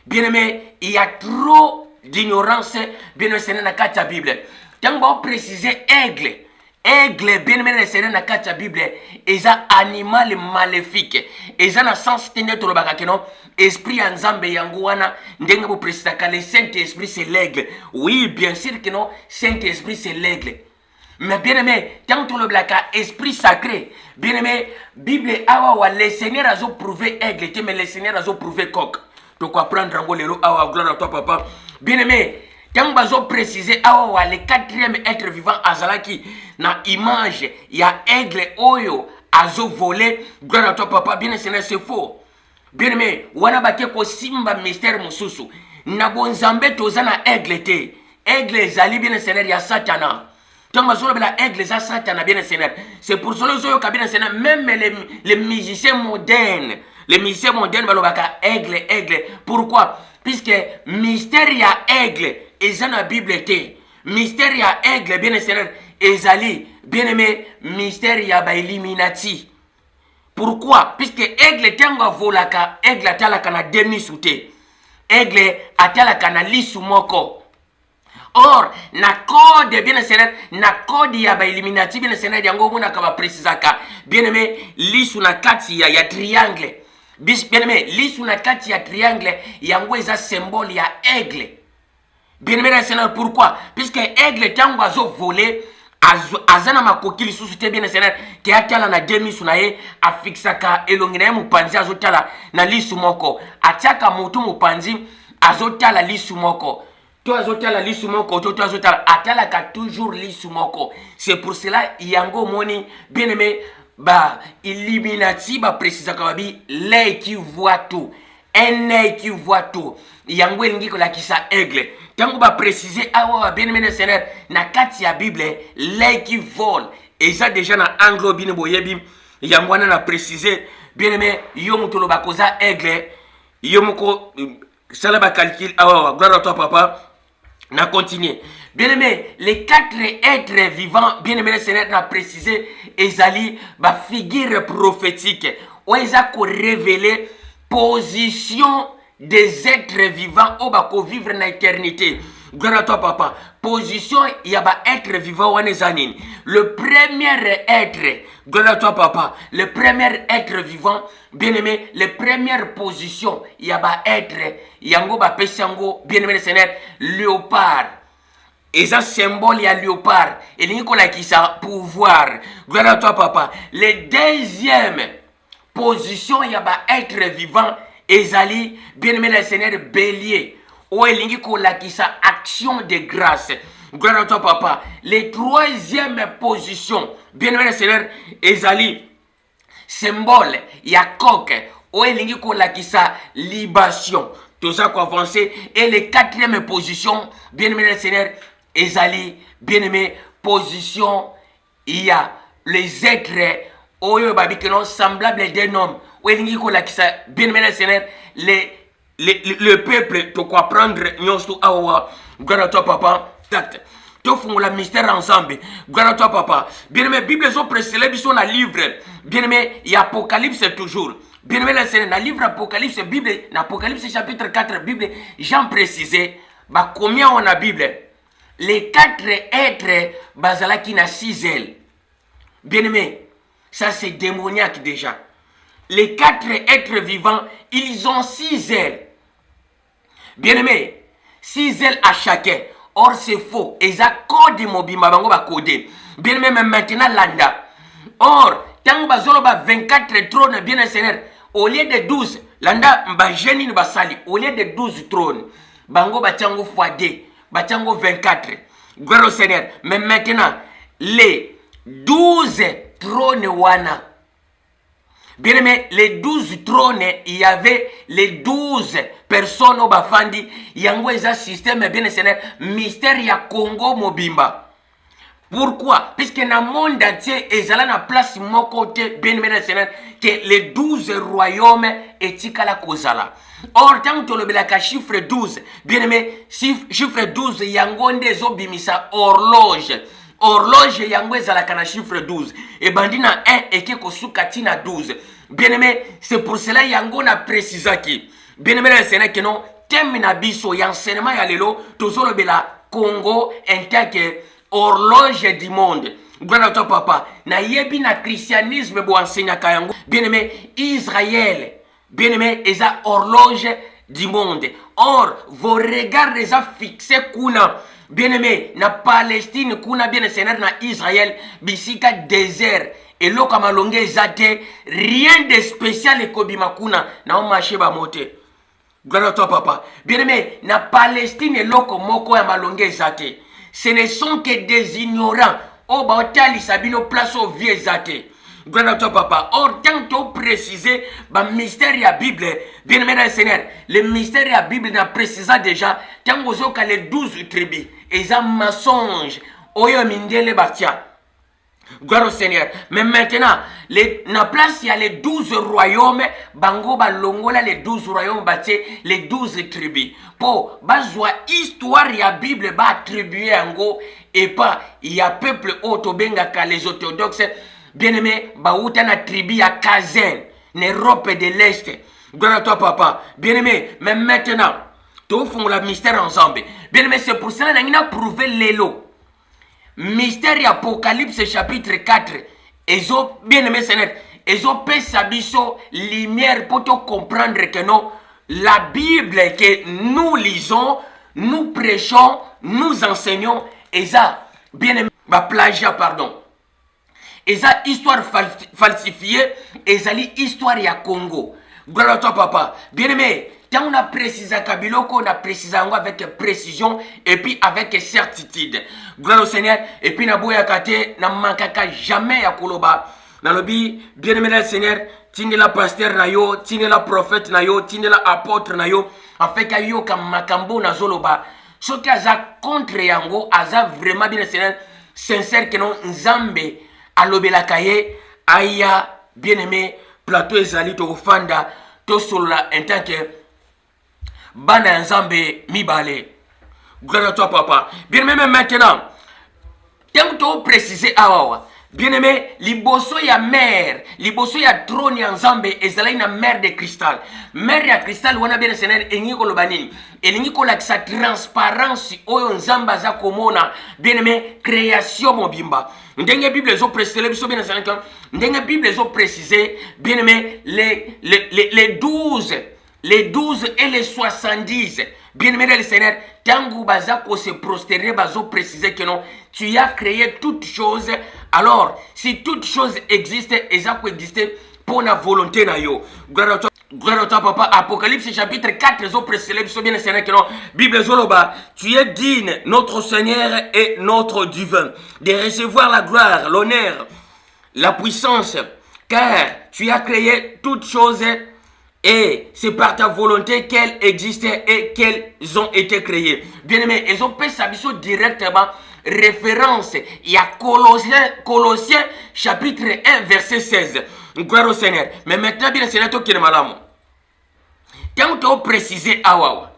Bien-aimé, il y a trop d'ignorance, bien-aimé, c'est dans la Bible. Tant que préciser aigle, aigle, bien aimé, c'est dans la Bible, et un animal maléfique. Et ça, dans le sens de notre esprit en Zambé, Yangouana, ndenge préciser que le Saint-Esprit c'est l'aigle. Oui, bien sûr que non, Saint-Esprit c'est l'aigle. Mais bien aimé, tant que le esprit sacré, bien aimé, Bible, le Seigneur a prouvé aigle, mais le Seigneur a prouvé coq. Donc, apprendre en gros, gloire à toi, papa. Bien aimé, quand bazo préciser le quatrième être vivant azalaki na image ya aigle oyo azo volé, gloire à toi papa, bien Seigneur, c'est faux. Bien aimé, wana bake ko simba mystère mususu na bonzambe tozana aigle te. Aigle zali bien Seigneur ya satana. Tant bazo la aigle za satana bien Seigneur. C'est pour cela que bien Seigneur, même les musiciens modernes, balobaka aigle. Pourquoi? Puisque mystère ya aigle et dans la Bible te. Mystère ya aigle, bien Seigneur, ezali, bien aimé, mystère ya ba Illuminati. Pourquoi? Puisque aigle tenga volaka, aigle atalaka na demi soute. Aigle atalaka na lisu moko. Or, na code, bien Seigneur, na code ya ba Illuminati, bien Seigneur, yango muna kaba precisaka. Bien aimé, lisu na kati ya triangle. Bien aimé, lisu na kati ya triangle, yango eza symbole ya aigle. Bien aimé, Seigneur, pourquoi? Puisque aigle tango azo volé, azana makokili susute bien Seigneur, ke atala na demi sunaye, afixaka elongina mupanzi azo tala na lisu moko. Ataka mutu mupanzi azo tala lisu moko. To azo tala lisu moko, to azo tala atala ka toujours lisu moko. C'est pour cela yango moni, bien aimé, ba Illuminati ba précisa kababi l'œil qui voit tout. Un œil qui voit tout. Yango elingi kolakisa aigle. Tango ba préciser awa bien aimé Seigneur na kati ya Bible l'œil qui vole. Et ça déjà na anglo bino boyebi yango na préciser bien aimé yo mutolo bakoza aigle yo moko sala ba calcul awa gloire à toi papa. Na continuer. Bien aimé, les quatre êtres vivants, bien aimé le Seigneur n'a précisé, ezali ba figure prophétique. Ou ezako révéler position des êtres vivants au bako vivre na éternité. Gloire à toi papa. Position ya ba être vivant wane zanine. Le premier être, gloire à toi papa. Le premier être vivant, bien aimé, la première position ya ba être yango ba pesango, bien aimé le Seigneur, léopard. Et ça symbole ya léopard. Et l'inicola qui sa pouvoir. Gloire à toi papa. Le deuxième position ya ba être vivant ezali, bien aimé le Seigneur, bélier. Ou elingi kola qui sa action de grâce. Gloire à toi papa. Les troisième position, bien aimé le Seigneur, ezali symbole ya coq. Ou elingi kola qui sa libation. Tout ça qu'on avancer. Et les quatrième position, bien aimé le Seigneur, ezali, bien aimé, position, il y a les êtres oyo babi que non semblable d'un homme. Ou elingi kola qui sa, bien aimé le Seigneur, le peuple, tu quoi prendre nyosto awa, gloire à toi papa, tact. Tu fais la mystère ensemble, gloire à toi papa. Bien aimé, Bible sont précédés, ils sont dans le livre. Bien aimé, il y a Apocalypse toujours. Bien aimé, c'est dans le livre Apocalypse, Bible, dans Apocalypse chapitre 4, Bible, Jean précisé, bah combien on a Bible? Les quatre êtres, bazala qui n'a 6 ailes. Bien aimé, ça c'est démoniaque déjà. Les quatre êtres vivants, ils ont 6 ailes. Bien aimé, 6 ailes à chacun. Or c'est faux. Et ça code mobile, bango ba code. Bien aimé, même maintenant landa. Or, Tant bazolo ba 24 trônes bien Seigneur, au lieu de 12, landa mba jeni ni basali, au lieu de 12 trônes, bango batiango fois 2, batiango 24. Gloire au Seigneur. Mais maintenant, les 12 trônes wana. Bien aimé, les 12 trônes, il y avait les 12 personnes au Bafandi. Yango eza système bien Seigneur, mystère ya Congo Mobimba. Pourquoi? Puisque dans le monde entier, ils ont la place mon côté, bien aimé Seigneur, que les 12 royaumes éthiques à la Kozala. Or, tant que le chiffre 12, bien aimé, chiffre 12, yango des obimisa horloge. Horloge yango ezalaka na chiffre 12. Et bandina 1 et que kosukati na 12. Bien aimé, c'est pour cela yango na précisa qui. Bien aimé Seigneur, que non, termina biso, y'enseignement ya lelo, tozolo bela Congo, en tant que horloge du monde. Gloire à toi, papa. Na yebi na christianisme bo enseigne kayango. Bien aimé, Israël. Bien aimé, eza horloge du monde. Or, vos regards les a fixés kuna. Bien aimé, na Palestine kuna bien Seigneur na Israël, bisika désert. Et lo kama longe zate, rien de spécial et kobima kuna. Na on marché ba moté. Gloire à toi, papa. Bien aimé, na Palestine et lo moko ya malonge zate. Ce ne sont que des ignorants. Oh, bah, tali sabino place au vieux zate. Gloire à toi, papa. Or, tant que préciser, bah, mystère ya Bible, bien aimé dans le Seigneur, le mystère ya Bible n'a précisé déjà, tant que les 12 tribus, et un mensonge, oyo mindele batia. Gloire au Seigneur. Mais maintenant, na place, il y a les 12 royaumes. Bango balongola les 12 royaumes bâtis, les 12 tribus. Pour bazwa histoire ya Bible ba attribuer ango et pas il y a peuple autobenga les orthodoxes. Bien aimé, ba uta na tribu ya Kazen, l'Europe de l'Est. Gloire à toi papa. Bien aimé, mais maintenant, tout font le mystère ensemble. Bien aimé, c'est pour cela qu'on a prouvé l'élo. Mystère Apocalypse chapitre 4. Ils ont bien aimé Seigneur. Ils ont fait sa lumière pour te comprendre que non, la Bible que nous lisons, nous prêchons, nous enseignons, et ça, bien aimé, plagiat, pardon. Et ça, histoire falsifiée, et ça, histoire ya Congo. Gloire à toi, papa. Bien aimé. Quand on a précisé Kabiloko, on a précisé avec précision et puis avec certitude. Gloire au Seigneur. Et puis, Naboya Kate, n'a manqué jamais à Koloba. Dans le bi, bien aimé le Seigneur, tine la pasteur nayo, tine la prophète nayo, tine la apôtre nayo, en fait, kayo comme Makambo na Zoloba. Ce qui a contre Yango, a vraiment bien le Seigneur, sincère que non, Nzambe, à l'obelakaye, aya, bien aimé, plateau ezali to fanda, to sola, en tant que Bana Nzambe mibale. Gloire à toi, papa. Bien aimé, maintenant, tant que préciser awawa. Bien aimé, liboso ya mer, liboso ya trône ya Nzambe ezala ina mer de cristal. Mer ya cristal wana bien Seigneur engi ko lobanini. Elingi ko la sa transparence oyo Nzamba za komona. Bien aimé, création mobimba. Ndenge Bible zo préciser biso bien Seigneur. Ndenge Bible zo préciser, bien aimé, les 12 et les 70. Bien aimé le Seigneur, Tangu Bazako se prosterner, Bazo préciser que non, tu as créé toutes choses. Alors, si toutes choses existent, elles ont existé pour la volonté de Dieu. Gloire à toi, papa. Apocalypse chapitre 4, zo préciser, bien le Seigneur que non, Bible Zoloba, tu es digne, notre Seigneur et notre divin, de recevoir la gloire, l'honneur, la puissance, car tu as créé toutes choses. Et c'est par ta volonté qu'elles existaient et qu'elles ont été créées. Bien aimé, elles ont fait ça directement référence. Il y a Colossiens chapitre 1 verset 16. Gloire au Seigneur. Mais maintenant, bien le Seigneur, qui est malade. Quand on précise Awawa,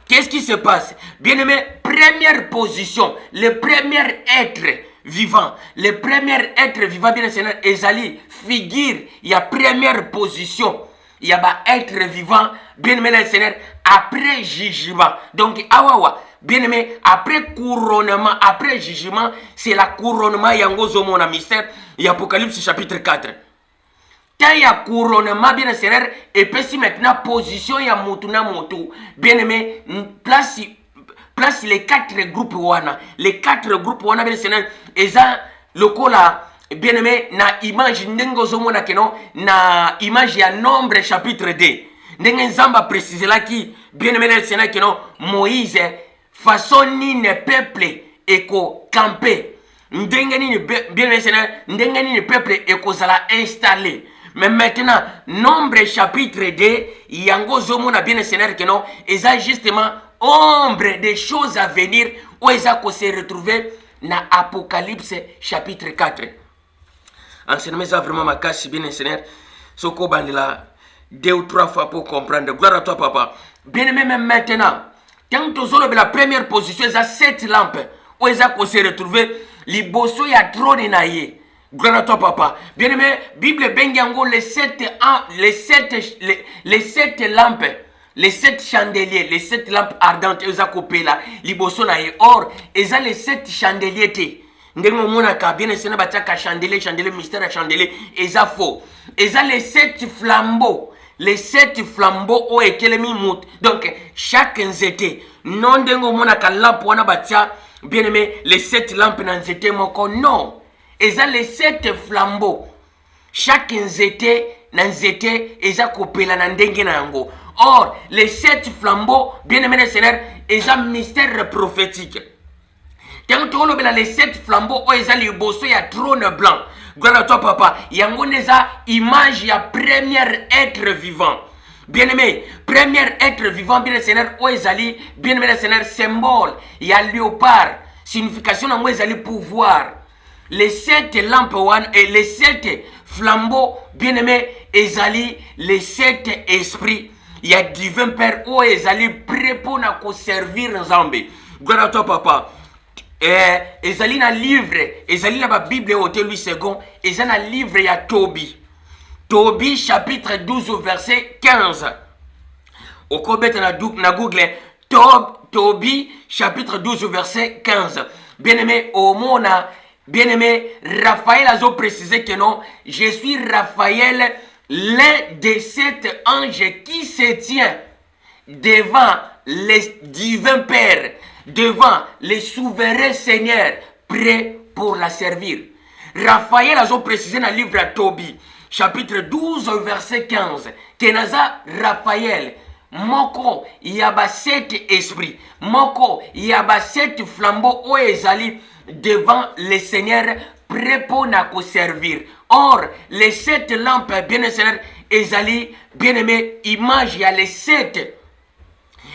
qu'est-ce qui se passe? Bien aimé, première position, le premier être vivant. Le premier être vivant, bien le Seigneur, Ezali, figure, il y a première position. Il y a être vivant, bien aimé le Seigneur, après jugement. Donc, awawa, bien aimé, après couronnement, après jugement, c'est la couronnement yango zomo na mystère. Il y a Apocalypse chapitre 4. Quand il y a couronnement, bien aimé Seigneur, et puis si maintenant position ya motu na motu, bien aimé, place les 4 groupes wana. Les 4 groupes wana, bien Seigneur, et ça, le cola bien aimé na image ndengo zomona keno na image ya Nombre chapitre 2 ndenge nzamba préciser là qui bien aimé na sena keno Moïse façon nini peuple eko camper ndenge nini bien aimé sena ndenge nini peuple eko zala installé. Mais maintenant, Nombre chapitre 2, yango zomona bien sena keno eza justement ombre des choses à venir où eza ko se retrouver na Apocalypse chapitre 4. Enseignement ça vraiment ma casse bien Seigneur. Soko bandela 2 ou 3 fois pour comprendre. Gloire à toi papa. Bien aimé même maintenant. Quand tu as la première position, il y a 7 lampes. Où il y a se retrouver liboso ya trône na ye. Gloire à toi papa. Bien aimé, Bible bengango les 7 lampes. Les 7 chandeliers, les 7 lampes ardentes, ils ont coupé là, liboso na ye. Or, ils ont les 7 chandeliers te. Ndengo mona ka bien sena bataka chandelier mystère chandelier eza faux. Eza les 7 flambeaux. Les 7 flambeaux o ekelemi mout. Donc chaque nzete non ndengo mona ka lampe wana batia bien aimé les 7 lampes na nzete moko non. Eza les 7 flambeaux. Chaque nzete na nzete eza kopela na ndenge na yango. Or les 7 flambeaux bien aimé le Seigneur eza mystère prophétique. Quand tu as les 7 flambeaux, ils ont les bosso, il y a trône blanc. Gloire à toi, papa. Il y a une image, il y a premier être vivant. Bien-aimé, premier être vivant, bien le Seigneur, bien-aimé le Seigneur, symbole. Il y a léopard. Signification, ils ont pouvoir. Les 7 lampes et les 7 flambeaux, bien-aimé, ils ont les 7 esprits. Il y a divin Père, où ils ont prêt pour nous servir ensemble. Gloire à toi, papa. Ezali na livre, ezali na ba Bible ote lui second, ezali na livre ya Tobi. Tobi chapitre 12 verset 15. Okobeta na Google Tobi chapitre 12 verset 15. Bien-aimé Omona, bien-aimé Raphaël a précisé que non, je suis Raphaël, l'un des 7 anges qui se tient devant les divins pères, devant les souverains seigneurs prêts pour la servir. Raphaël a précisé dans le livre de Tobi, chapitre 12, verset 15, que naza Raphaël, moko yaba 7 esprits, moko yaba 7 flambeaux ou ezali devant les seigneurs prêts pour nous servir. Or, les 7 lampes, bien seigneur, ezali, bien aimé, image, il y a les 7.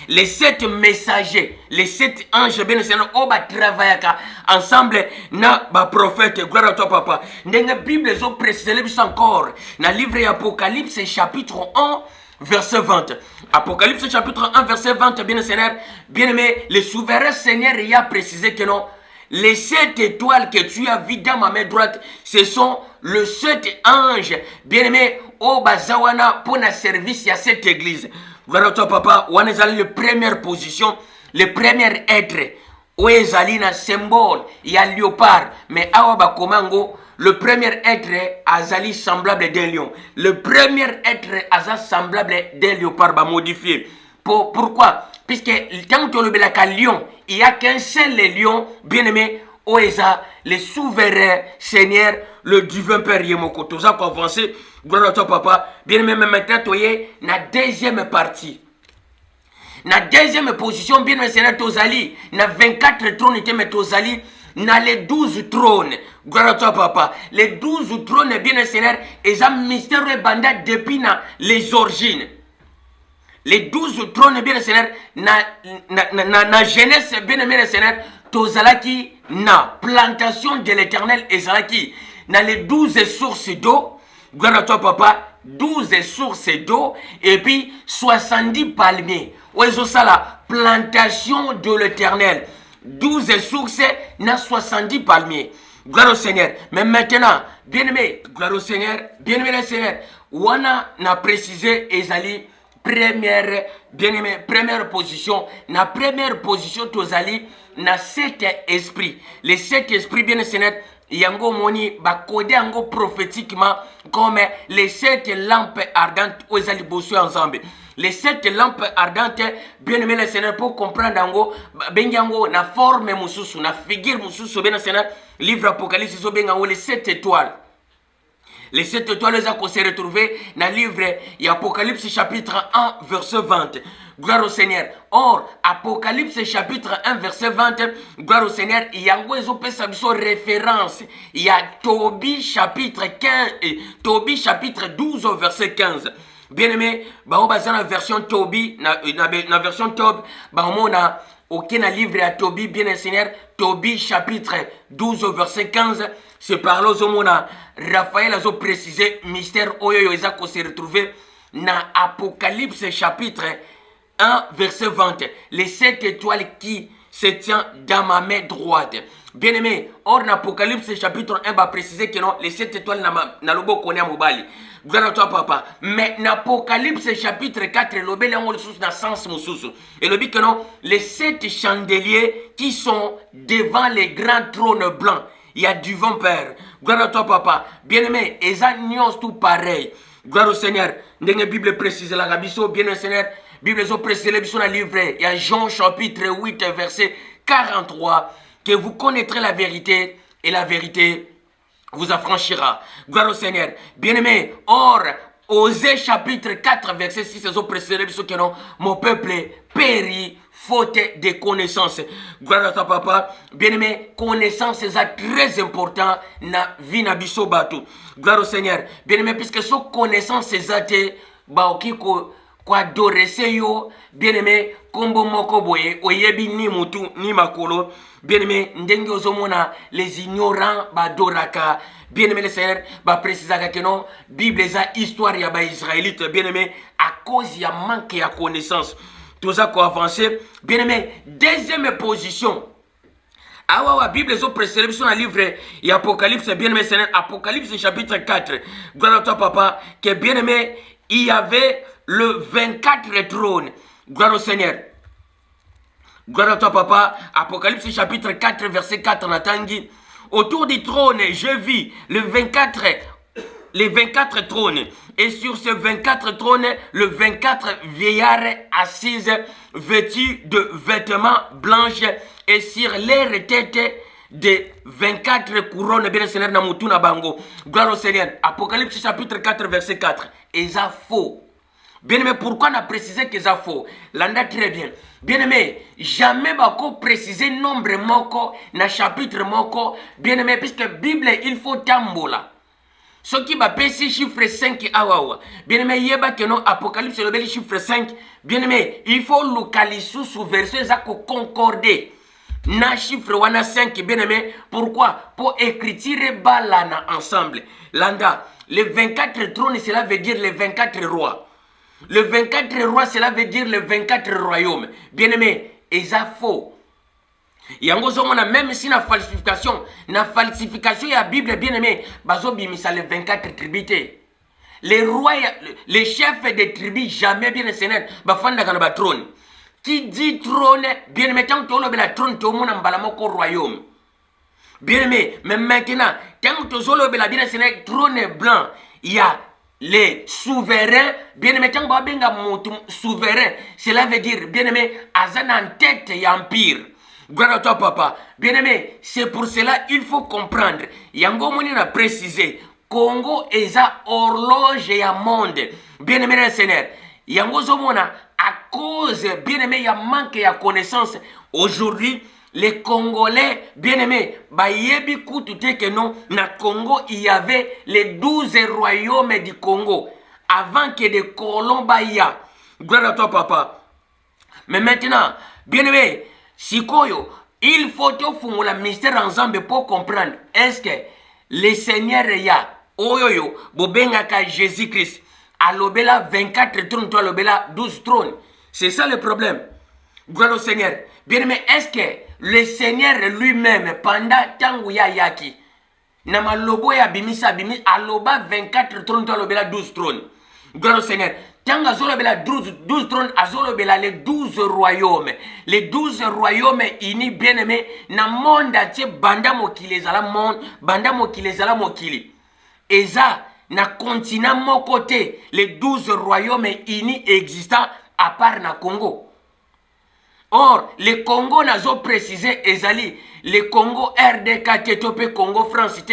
Les 7 messagers, les 7 anges, bien sûr, on va travailler ensemble, na ba prophète, gloire à toi papa. Dans la Bible, ils ont précisé encore, dans le livre Apocalypse, chapitre 1, verset 20. Apocalypse, chapitre 1, verset 20, bien Seigneur, bien aimé, le souverain Seigneur y a précisé que non, les 7 étoiles que tu as vues dans ma main droite, ce sont les 7 anges, bien aimé, au bazawana pour le service à cette église. Gloire à toi papa, on est allé la première position, le premier être, où est allé na symbole, il y a léopard, mais awa komango, le premier être azali semblable d'un lion. Le premier être azali semblable d'un léopard ba modifié. Pourquoi? Puisque quand tu le belaka lion, il n'y a qu'un seul lion, bien aimé, Oeza, le souverain Seigneur, le divin Père Yemoko. Tout ça pour avancer. Gloire à toi, papa. Bien aimé, maintenant, tu es dans la deuxième partie. Dans la deuxième position, bien aimé, Seigneur, Tozali. Dans 24 trônes, mais Tozali. Dans les 12 trônes. Gloire à toi, papa. Les 12 trônes, bien aimé, Seigneur, ils ont mystère et bandat depuis les origines. Les 12 trônes, bien aimé, Seigneur, na jeunesse, bien aimé, Seigneur, Tozalaki, na plantation de l'éternel, et Zalaki, dans les 12 sources d'eau. Gloire à toi, papa. 12 sources d'eau et puis 70 palmiers. Où est ça la plantation de l'éternel? 12 sources, na 70 palmiers. Gloire au Seigneur. Mais maintenant, bien aimé, gloire au Seigneur, bien aimé le Seigneur, on a précisé Ezali, première, bien aimé, première position. Na première position, Tozali, na 7 esprits. Les 7 esprits, bien aimé Seigneur, yango moni ba codé yango prophétiquement comme les 7 lampes ardentes aux ali bosso ensemble. Les 7 lampes ardentes, bien aimé le Seigneur, pour comprendre ango, bengango, na forme mususu, na figure mususu, bien Seigneur, livre Apocalypse, so bengango, les 7 étoiles. Les 7 étoiles qu'on s'est retrouvées dans le livre Apocalypse chapitre 1 verset 20. Gloire au Seigneur. Or, Apocalypse chapitre 1 verset 20, gloire au Seigneur, il y a une référence. Il y a Tobie chapitre 15, Tobie chapitre 12 verset 15. Bien aimé, bah on base dans la version Tobie, na version Tob, bah on a aucun livre à Tobie, bien aimé Seigneur, Tobie chapitre 12 verset 15. C'est par là que Raphaël a précisé mystère oyo eza ko se retrouver dans Apocalypse chapitre 1 verset 20. Les 7 étoiles qui se tiennent dans ma main droite. Bien aimé, or dans Apocalypse chapitre 1 va préciser que non, les 7 étoiles na lobo konya mobali. Gloire à toi papa. Mais dans Apocalypse chapitre 4, le bel dans le sens mususu. Et le dit que non, les 7 chandeliers qui sont devant les grands trônes blancs. Il y a du vent, Père. Gloire à toi, papa. Bien-aimé, et ça nuance tout pareil. Gloire au Seigneur. Dans la Bible précise, la rabisso, bien-aimé Seigneur. Bible précise, la livre. Il y a Jean chapitre 8, verset 43. Que vous connaîtrez la vérité, et la vérité vous affranchira. Gloire au Seigneur. Bien-aimé, or, Osée chapitre 4, verset 6, ils ont précisé que non, mon peuple périt faute de connaissances. Gloire à ta papa. Bien-aimé, connaissance c'est très important na vie na biso bato. Gloire au Seigneur. Bien-aimé, puisque ce connaissance c'est ba okiko kwa adorer yo. Bien-aimé, kombo moko boye oyebi ni mutu ni makolo. Bien-aimé, ndenge ozomona les ignorants ba doraka. Bien-aimé le Seigneur, va préciser que non, Bible est histoire ya ba Israélite. Bien-aimé, à cause ya manque ya connaissance. Tout ça qu'on avance. Bien-aimé, deuxième position. Ah ouais, Bible est précédée sur le livre et Apocalypse, bien-aimé Seigneur, Apocalypse chapitre 4. Gloire à toi papa, que bien-aimé, il y avait le 24 trônes. Gloire au Seigneur. Gloire à toi papa, Apocalypse chapitre 4 verset 4 en Tangi. Autour du trône, je vis les 24 trônes. Et sur ces 24 trônes, le 24 vieillards assises, vêtus de vêtements blanches, et sur leurs têtes de 24 couronnes. Bien Seigneur, Namutuna Bango. Gloire au Seigneur. Apocalypse chapitre 4, verset 4. Et ça faux. Bien-aimé, pourquoi on a précisé que ça faux? L'anda très bien. Bien-aimé, jamais bako préciser nombre moko, na chapitre moko. Bien-aimé, puisque Bible, il faut tambola. Ce qui va passer chiffre 5 awawa. Bien-aimé, yeba que non, Apocalypse, le bel chiffre 5. Bien-aimé, il faut localiser sous verset ça concorder. Na chiffre wana 5, bien-aimé. Pourquoi? Pour écrire balana ensemble. Landa, les 24 trônes, cela veut dire les 24 rois. Le 24 rois, cela veut dire les 24 royaumes. Bien-aimé, et ça faux. Yango zomona même si na falsification ya Bible bien-aimé, bazo bimisa les 24 tribus. Les rois, les chefs des tribus jamais bien Seigneur, bafanda kana ba trône. Qui dit trône, bien-aimé, tant que tu as le trône, tu as un royaume. Bien-aimé, mais maintenant, tant que tu as bien Seigneur, trône blanc, il y a les souverains, bien-aimé, tant que tu as souverain, cela veut dire, bien-aimé, azan en tête et empire. Gloire à toi, papa. Bien-aimé, c'est pour cela il faut comprendre. Yango Moni a précisé, Congo est à horloge et à monde. Bien-aimé, le Seigneur. Yango Zomona, à cause, bien-aimé, il y a manque de connaissance. Aujourd'hui, les Congolais, bien-aimés, bayebi koutouté que non, na Congo, il y avait les 12 royaumes du Congo. Avant que des colons baïa. Gloire à toi, papa. Mais maintenant, bien-aimé, Sikoyo, il faut tout faire le mystère ensemble pour comprendre. Est-ce que le Seigneur ya, oyoyo, bobengaka Jésus-Christ, a l'obéla 24 trônes, toi l'obéla 12 trônes. C'est ça le problème. Gloire au Seigneur. Bien aimé, est-ce que le Seigneur lui-même, pendant tangu ya yaki, nama lobo ya bimisa bimisa, aloba 24 trônes, toi l'obéla 12 trônes. Gloire au Seigneur. Tant azolobela 12 trônes, azolobela les 12 royaumes. Les 12 royaumes unis, bien aimés, na monde entier, banda mokili ezala monde, banda mokili ezala mokili. Eza, na continent mon côté, les 12 royaumes unis existants à part na Congo. Or, le Congo n'a pas précisé, Ezali, le Congo RDK, Tétopé, Congo, France,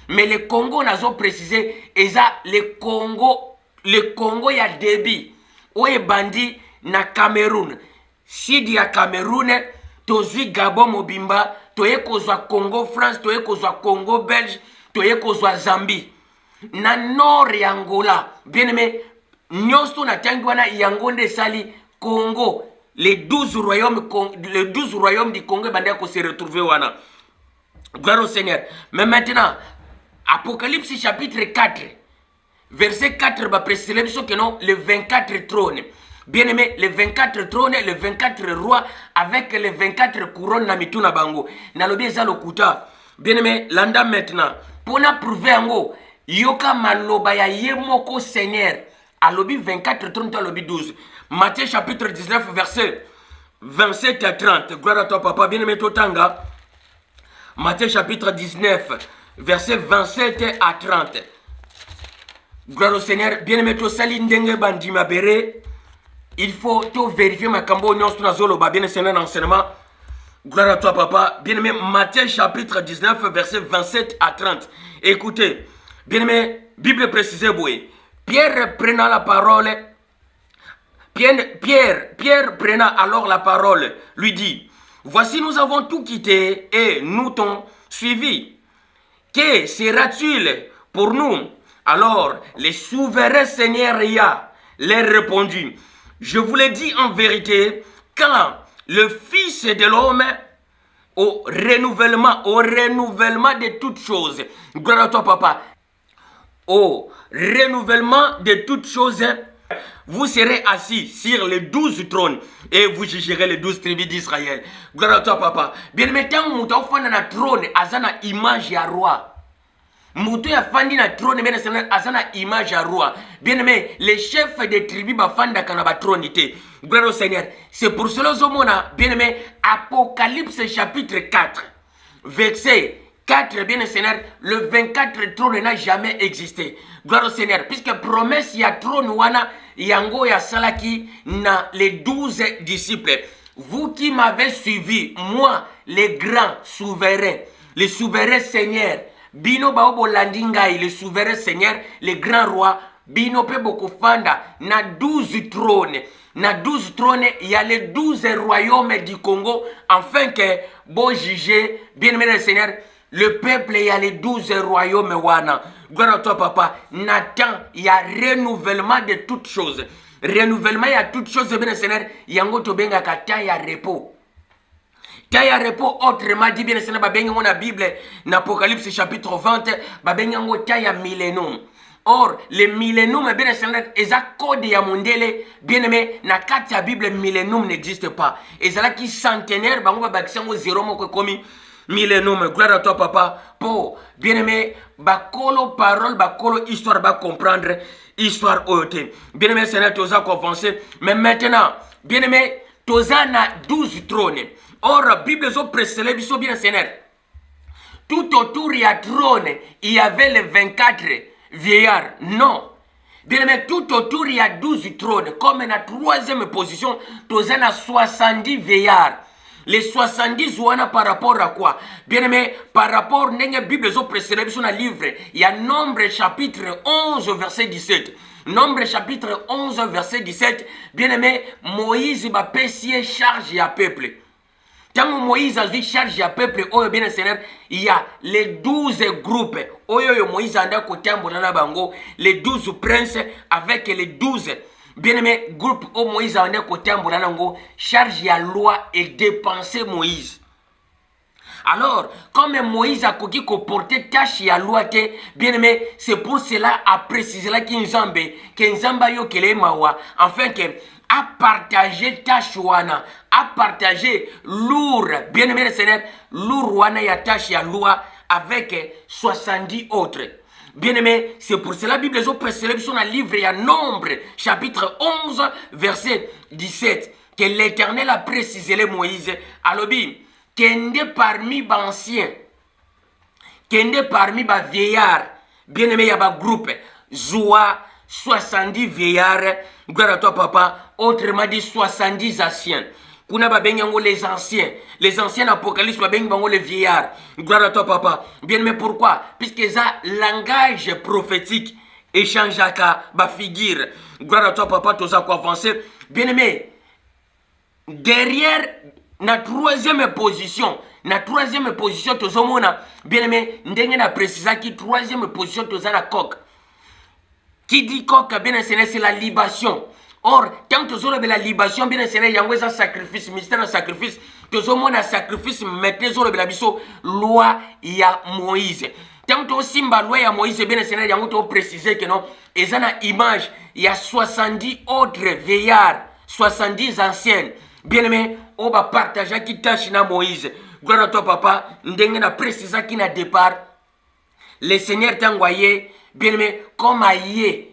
mais le Congo n'a pas précisé, le Congo y a débit. Où est bandi na Cameroun. Si il y a Cameroun, tozi Gabon Mobimba, toye kozwa Congo, France, toye kozwa Congo, Belge, toye kozwa Zambie. Na nord ya Angola, bien aimé, nyosto na tangwana yangonde sali Congo. Les 12 royaumes du Congo se retrouver wana. Gloire au Seigneur. Mais maintenant, Apocalypse chapitre 4, verset 4, va préciser que non, les 24 trônes. Bien aimé, les 24 trônes, les 24 rois, avec les 24 couronnes na mituna bango. Na lobi za lokuta. Bien aimé, landa maintenant. Pour na prouver ango, yoka maloba ya yemoko Seigneur. À lobi 24 trônes, à lobi 12. Matthieu chapitre 19, verset 27 à 30. Gloire à toi, papa. Bien-aimé Totanga. Matthieu chapitre 19, verset 27 à 30. Gloire au Seigneur. Bien-aimé Tosali Ndenge Bandima Bere. Il faut tout vérifier ma cambo non strazoloba. Bien Seigneur enseignement. Gloire à toi, papa. Bien-aimé Matthieu chapitre 19, verset 27 à 30. Écoutez. Bien-aimé, Bible précisée, boué. Pierre prenant la parole. Pierre prenant alors la parole, lui dit, voici nous avons tout quitté et nous t'ont suivi. Que sera-t-il pour nous? Alors les souverains Seigneur Yah leur répondit, je vous l'ai dit en vérité, quand le Fils de l'homme au renouvellement de toutes choses, gloire à toi papa, au renouvellement de toutes choses, vous serez assis sur les 12 trônes et vous jugerez les 12 tribus d'Israël. Gloire à toi, papa. Bien aimé, tant que vous avez na trône, azana image ya roi. Moutou ya fandi na trône, bien aimé, azana image ya roi. Bien aimé, les chefs des tribus bafanda kanaba trône ité. Gloire au Seigneur. C'est pour cela que bien aimé, Apocalypse chapitre 4, verset 4, bien Seigneur, le 24 trône n'a jamais existé. Gloire au Seigneur. Puisque promesse ya trône wana yango ya salaki na les 12 disciples. Vous qui m'avez suivi, moi, les grands souverains, les souverains seigneurs, bino baobo landingai, les souverains seigneurs, les grands rois, bino pe bokofanda na 12 trônes. Na 12 trônes, il y a les 12 royaumes du Congo, afin que bon juger, bien aimé le Seigneur, le peuple, il y a les 12 royaumes wana. Gloire à toi, papa. Nathan, il y a renouvellement de toutes choses. Renouvellement, il y a toutes choses, bien Seigneur. Yango to benga ka temps ya repos. Temps ya repos, autrement dit, bien Seigneur, babenga mon Bible, n'Apocalypse chapitre 20, babenga ngo temps ya millénium. Or, le millénium, bien Seigneur, eza code ya mondele, bien aimé, na kati ya Bible, millénium n'existe pas. Ezala ki centenaire, bango babakisango zéro moko komi. Millénium, gloire à toi papa. Pour bien aimé, bakolo parole, bakolo histoire, ba comprendre histoire oyote. Bien aimé Seigneur, toza avancé. Mais maintenant, bien aimé, toza na 12 trônes. Or, Bible zo précélé biso bien Seigneur. Tout autour il y a trône, il y avait les 24 vieillards. Non. Bien aimé, tout autour il y a 12 trônes. Comme na troisième position, toza na 70 vieillards. Les 70 ouana par rapport à quoi? Bien aimé, par rapport à la Bible précédente sur le livre, il y a Nombre chapitre 11 verset 17. Nombre chapitre 11 verset 17. Bien aimé, Moïse va payer charge à peuple. Tant que Moïse a dit charge à peuple, oh bien Seigneur, il y a les 12 groupes. Oh Moïse a dit côté bango, les 12 princes avec les 12. Bien-aimé, groupe au Moïse a un côté en charge la loi et dépenser Moïse. Alors, comme Moïse a porté tâche à loi, bien-aimé, c'est pour cela à préciser là qu'Nzamba yo kele mawa, afin que à partager tâche wana, à partager lourd, bien-aimé le Seigneur, lourd wana ya tâche à loi avec 70 autres. Bien-aimé, c'est pour cela que la Bible est précédée sur le livre à Nombre, chapitre 11, verset 17, que l'Éternel a précisé les Moïse. Alors, kende parmi les anciens, kende parmi les vieillards, bien-aimé, il y a un groupe. Zoua 70 vieillards, gloire à toi papa, autrement dit 70 anciens. Kuna babenyango les anciens d'Apocalypse babenyango les vieillards. Gloire à toi papa. Bien mais pourquoi? Puisque ça langage prophétique échange à ba figure. Gloire à toi papa, tout ça quoi avancer. Bien aimé, derrière na troisième position, tout ça mona. Bien aimé, ndenge na précisa qui troisième position tout ça na coq. Qui dit coq bien c'est la libation. Or, tant que vous avez la libation, bien sûr, il y a un sacrifice, mystère, un sacrifice. Tout le monde a sacrifice, mettez sur la biso, loi, il y a Moïse. Tant que vous avez la loi, il y a Moïse, bien sûr, il y a un préciser que non, et ça, une image, il y a 70 autres veillards, 70 anciens. Bien aimé, on va partager qui tâche na Moïse. Gloire à toi, papa, nous avons précisé qu'il y a départ. Le Seigneur t'a envoyé, bien aimé, comme aïe.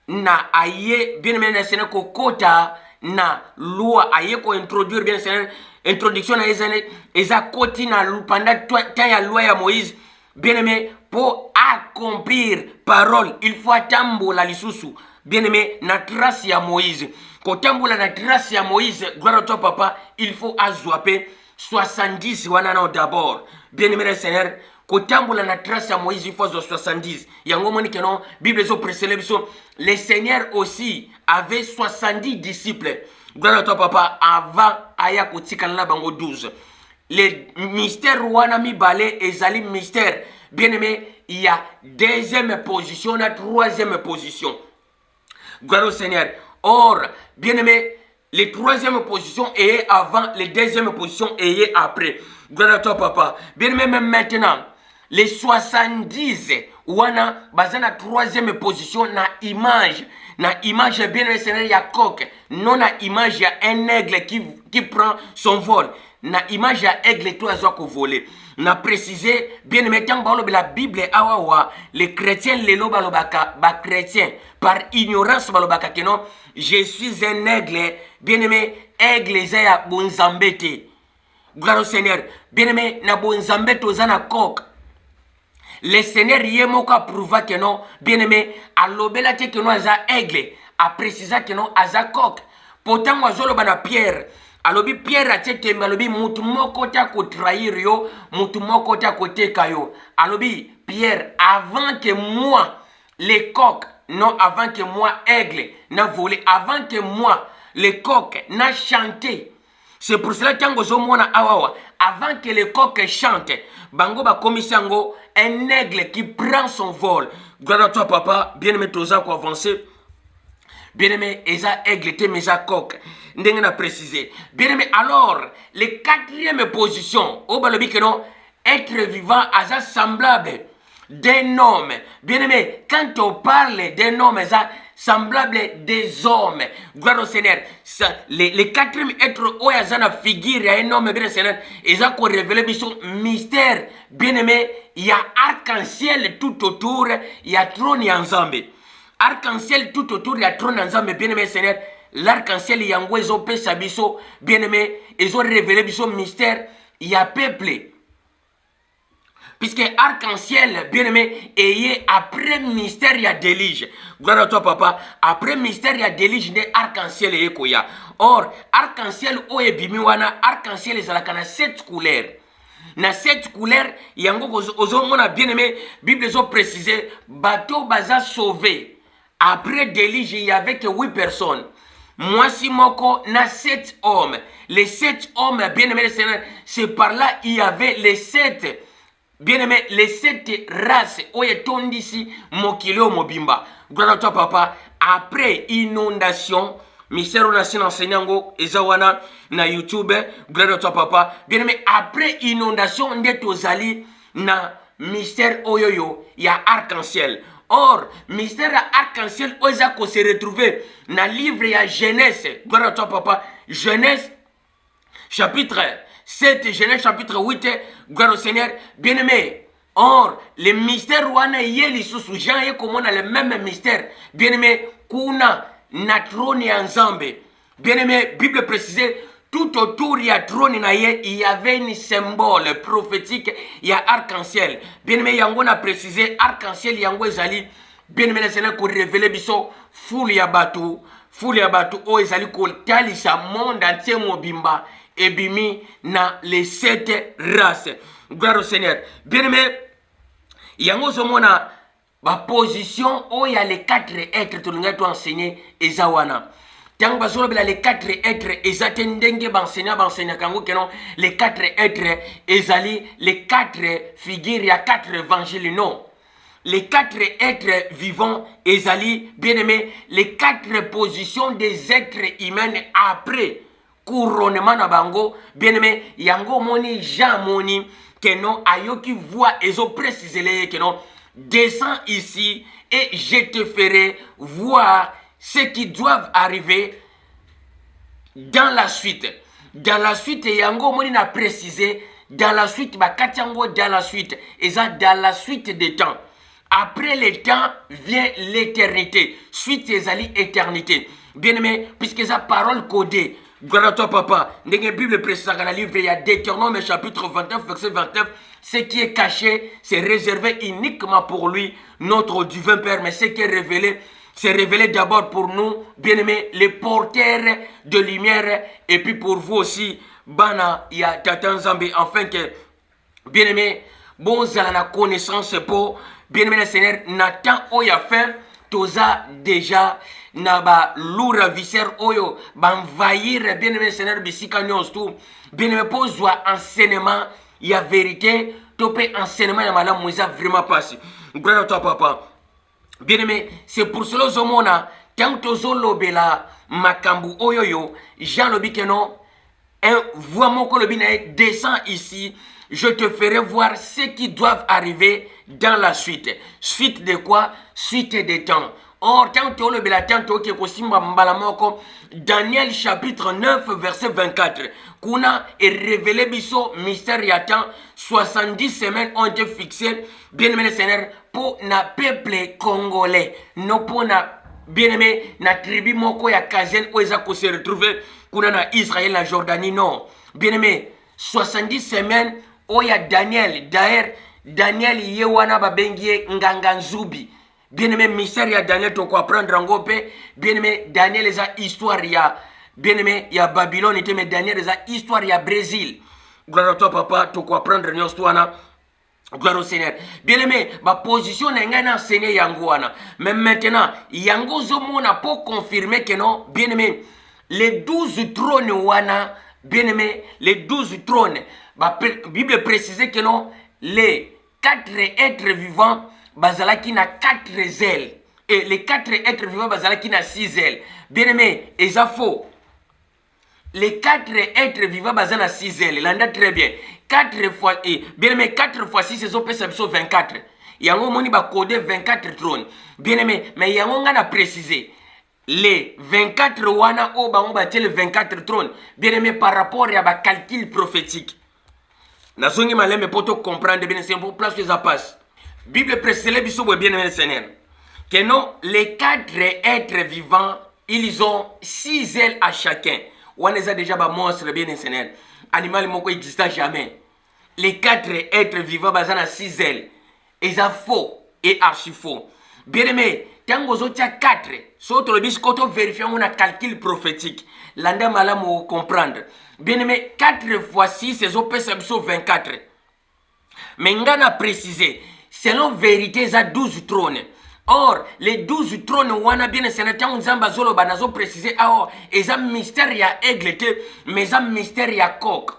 Na aye bien aimé sene ko kota na loi aye ko introduire bien sene introduction na ezane eza koti na pendant temps ya loi ya Moïse bien aimé pour accomplir parole il faut tambola lisusu bien aimé na trace ya Moïse ko tambola na trace ya Moïse gloire à toi papa il faut azwaper 70 wana na d'abord bien aimé Seigneur kotambola na trace ya Moïse il faut 70 yango moni que non Bible zo précédé le Seigneur aussi avait 70 disciples. Gloire à toi papa avant aya kotikala na bango 12. Les mystères wana mi balé ezali mystère. Bien aimé, il y a deuxième position, la troisième position. Gloire au Seigneur. Or, bien aimé, les troisième position est avant, les deuxième position est après. Gloire à toi papa. Bien aimé, même maintenant, les 70 wana bazana troisième position na image bien le ya coq non na image ya un aigle qui prend son vol na image ya aigle tout azo ko voler na préciser bien mettant dans la Bible awawa les chrétiens lelo balobaka ba chrétiens par ignorance balobaka que non je suis un aigle bien aimé aigle ya bonzambete gloire au Seigneur bien aimé na bonzambete ozana coq. Le Seigneur yemoko approuva que non, bien aimé, à l'obéla que non aza aigle, à préciser que non aza coq. Pourtant, moi, je bana Pierre. Alobi Pierre a tete malobi mutu moko ta ko trahir yo, mutu moko ta ko teka yo. Alobi Pierre, avant que moi, les coqs, non, avant que moi, aigle, n'a volé, avant que moi, les coqs, n'a chanté. C'est pour cela que avant que les coqs chantent, bango ba komisango un aigle qui prend son vol. Gloire à toi papa, bien aimé Toza ko avancer. Bien aimé eza aigle te meza coq. Ndenge na préciser. Bien aimé alors, les quatrième position, au balobi que non être vivant asa semblable d'un homme. Bien aimé, quand on parle d'un homme eza semblable des hommes. Gloire au Seigneur. Les quatrième êtres où il y a une figure, il y a un homme, bien Seigneur. Ils ont révélé son mystère. Bien aimé, il y a arc-en-ciel tout autour, il y a trône ensemble. Arc-en-ciel tout autour, il y a trône ensemble. Bien aimé Seigneur, l'arc-en-ciel, il y a un peu bien aimé, ils ont révélé son mystère. Il y a peuple. Puisque arc-en-ciel, bien aimé, et après mystère, il y a délige. Gloire à toi, papa. Après mystère, il y a délige de arc-en-ciel et koya. Or, arc-en-ciel, o e bimiwana, arc-en-ciel, il y a 7 couleurs. Na 7 couleurs, il y a un bien aimé, Bible a précisé, bateau baza sauvé. Après délige, il y avait que 8 personnes. Moi, si moko, na 7 hommes. Les 7 hommes, bien aimé, c'est par là, il y avait les 7. Bien aimé, les 7 races, oye tondisi, mokileo mobimba. Gloire à toi, papa. Après inondation, mystère nation enseignango, ezawana, na YouTube, gloire à toi, papa. Bien aimé, après inondation, ndetozali, na mystère oyoyo, il y a arc-en-ciel. Or, mystère arc-en-ciel, ozako se retrouver na livre ya Genèse. Gloire à toi, papa. Genèse, chapitre 7, Genèse chapitre 8, gloire au Seigneur, bien aimé. Or, le mystère wana yeli sous Jean et comme on a le même mystère, bien aimé, kuna na trône ensemble. Bien aimé, Bible précisée, tout autour il y a trône il y avait un symbole prophétique, il y a arc-en-ciel. Bien aimé, yango a précisé arc-en-ciel yango ezali bien aimé Seigneur ko révéler biso foule ya batu o ezali ko talisa monde entier mobimba ebimi na les 7 races. Gloire au Seigneur. Bien aimé, yango zomona ba position o ya les 4 êtres tolinga to enseigner ezawana. Tant que les 4 êtres, enseignent kango kenon les 4 êtres, ezali les 4 figures, il y a 4 évangiles, non. Les 4 êtres vivants, ezali, bien aimé, les 4 positions des êtres humains après couronnement na bango, bien aimé, yango moni, Jean moni, kenon, ayoki voit, ezo préciser kenon, descends ici et je te ferai voir ceux qui doivent arriver dans la suite. Dans la suite, yango moni n'a précisé, dans la suite, bakatiango dans la suite, et ça dans la suite des temps. Après le temps vient l'éternité. Suite ezali éternité. Bien aimé, puisque ça parole codée. Gloire à toi, papa. Dans la Bible précise dans le livre, il y a Deutéronome chapitre 29, verset 29. Ce qui est caché, c'est réservé uniquement pour lui, notre divin Père. Mais ce qui est révélé, c'est révélé d'abord pour nous, bien-aimés, les porteurs de lumière. Et puis pour vous aussi, Bana, il y a Tatan Zambi. Enfin que, bien-aimés, bon, vous avez la connaissance pour, bien-aimé le Seigneur, Nathan Oya fait, toza déjà, naba loura visser oyo, banvahir, bien-aimé le Seigneur, bisika nyons tout, bien-aimé, pose enseignement, il y a vérité, topé enseignement, il y a madame Mouisa vraiment passé. Gloire à toi, papa. Bien-aimé, c'est pour cela que tant que lobela makambu oyoyo, Jean Lobikeno, un voix mon colobine descend ici, je te ferai voir ce qui doivent arriver dans la suite. Suite de quoi? Suite des temps. Or, tant que lobela tant que kosimba mbalamoko, Daniel chapitre 9 verset 24. Kuna est révélé biso mystère yatan 70 semaines ont été fixées. Bien-aimé le Seigneur, pour na peuple congolais, non pour na bien-aimé na tribu moko ya Kazen où ils ont se retrouver kuna na Israël na Jordanie non. Bien-aimé 70 semaines où ya Daniel d'ailleurs Daniel yewana babengie nganga nzubi. Bien-aimé mystère ya Daniel to ko apprendre ngope. Bien-aimé Daniel eza histoire ya bien-aimé ya Babylone était mais Daniel eza histoire ya Brésil. Gloire à toi papa to ko apprendre nyostoire na. Gloire au Seigneur. Bien-aimé, ma position n'est pas enseignée yangoana. Mais maintenant, yango zomona pour confirmer que non, bien-aimé, les 12 trônes wana, bien-aimé, les 12 trônes, la Bible précise que non, les 4 êtres vivants, bazalaki na 4 ailes. Et les 4 êtres vivants, bazalaki na 6 ailes. Bien-aimé, et ça faux. Les 4 êtres vivants basés dans 6 ailes. L'anda très bien. 4 fois, bien aimé, 4 fois 6, c'est 24. Yango moni ba codé 24 trônes. Bien aimé, mais yango on a précisé. Les 24 wana o ba on ba les 24 trônes. Bien aimé, par rapport à ba calcul prophétique. Nazongi maleme poto comprendre bien c'est pour place que ça passe. Bible précise les biso bien aimé le Seigneur. Que non, les 4 êtres vivants, ils ont 6 ailes à chacun. On a déjà un monstre bien Seigneur. Animal moko n'existe jamais. Les 4 êtres vivants basés dans 6 ailes. Et ça faux et archi faux. Bien aimé, tant que vous avez 4, surtout le bis quand on vérifie on a calcul prophétique. L'anda malam ou comprendre. Bien aimé, 4 fois 6 c'est 24. Mais on a précisé, selon vérité, ça 12 trônes. Or, les 12 trônes, wana bien sénateur, nzamba zolo banazo précisé, alors, et ça mystère ya aigle, mais ça mystère ya coq.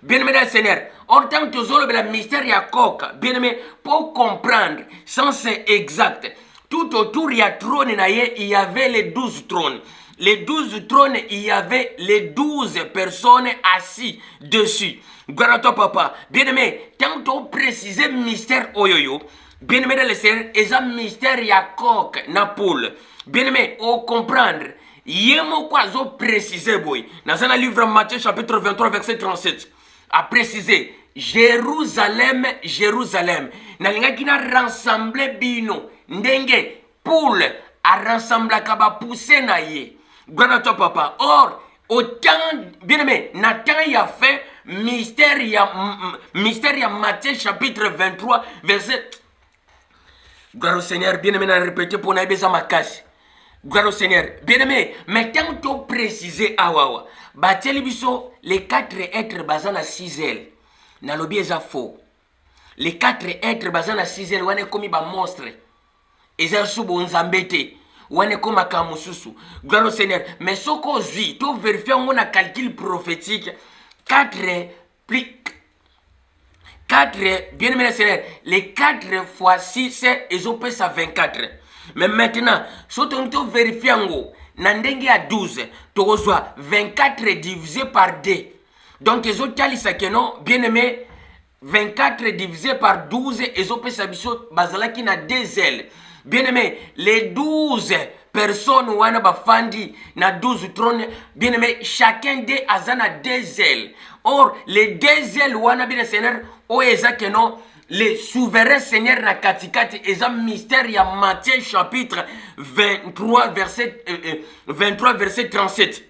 Bien aimé Seigneur, or tant que zolo la mystère ya coq, bien aimé, pour comprendre, sens exact, tout autour ya trône il y avait les 12 trônes. Les 12 trônes, il y avait les 12 personnes assis dessus. Gloire à toi, papa. Bien aimé, tant qu'on précisé mystère oyoyo, bien aimé dans le Seigneur, et un mystère ya coq na poule. Bien aimé, on comprendre. Yemo quoi zo précisé boy. Dans un livre Matthieu chapitre 23 verset 37. A précisé Jérusalem, Jérusalem. Na linga kina rassemblé bino. Ndenge poule a rassemblé kaba poussé na ye. Gloire à toi papa. Or, autant bien aimé, Nathan y a fait mystère ya Matthieu chapitre 23 verset Gloire au Seigneur, bien-aimé, on a répété pour naïbe ça ma casse. Gloire au Seigneur. Bien-aimé, maintenant tu préciser awawa. Bateli biso les 4 êtres basés na 6 ailes. Na lobi eza faux. Les 4 êtres basés na 6 ailes wane komi ba monstre. Eza subo nzambete. Wane koma kamususu. Gloire au Seigneur. Mais soko zi, tu vérifier on a calcul prophétique 4 plus 4, bien aimé Seigneur, les 4 fois 6, ils ont payé ça 24. Mais maintenant, si tu vérifies en haut, Nandenge à 12, tu reçois 24 divisé par 2. Donc, ils ont dit ça que non, bien aimé, 24 divisé par 12, ils ont payé ça basala qui n'a 2 ailes. Bien aimé, les 12 personnes ou ana bafandi na 12 trônes, bien aimé, chacun des azana 2 ailes. Or, les 2 ailes ou ana bien Seigneur, o eza que non, le souverain Seigneur na katikati eza mystère ya Matthieu chapitre 23 verset 37.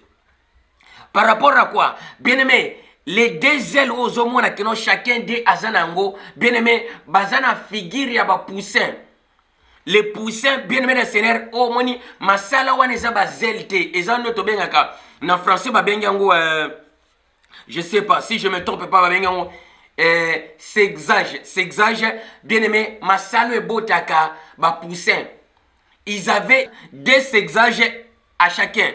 Par rapport à quoi? Bien aimé, les 2 ailes aux hommes que non chacun des azanango, bien aimé, bazana figure ya ba poussin. Les poussins, bien aimé le Seigneur, oh moni, masala wana eza ba zelte, eza noto bengaka na français ba bengango je sais pas si je me trompe pas ba bengango s'exage, bien aimé, masalo et botaka, ba poussin. Ils avaient 2 s'exages à chacun.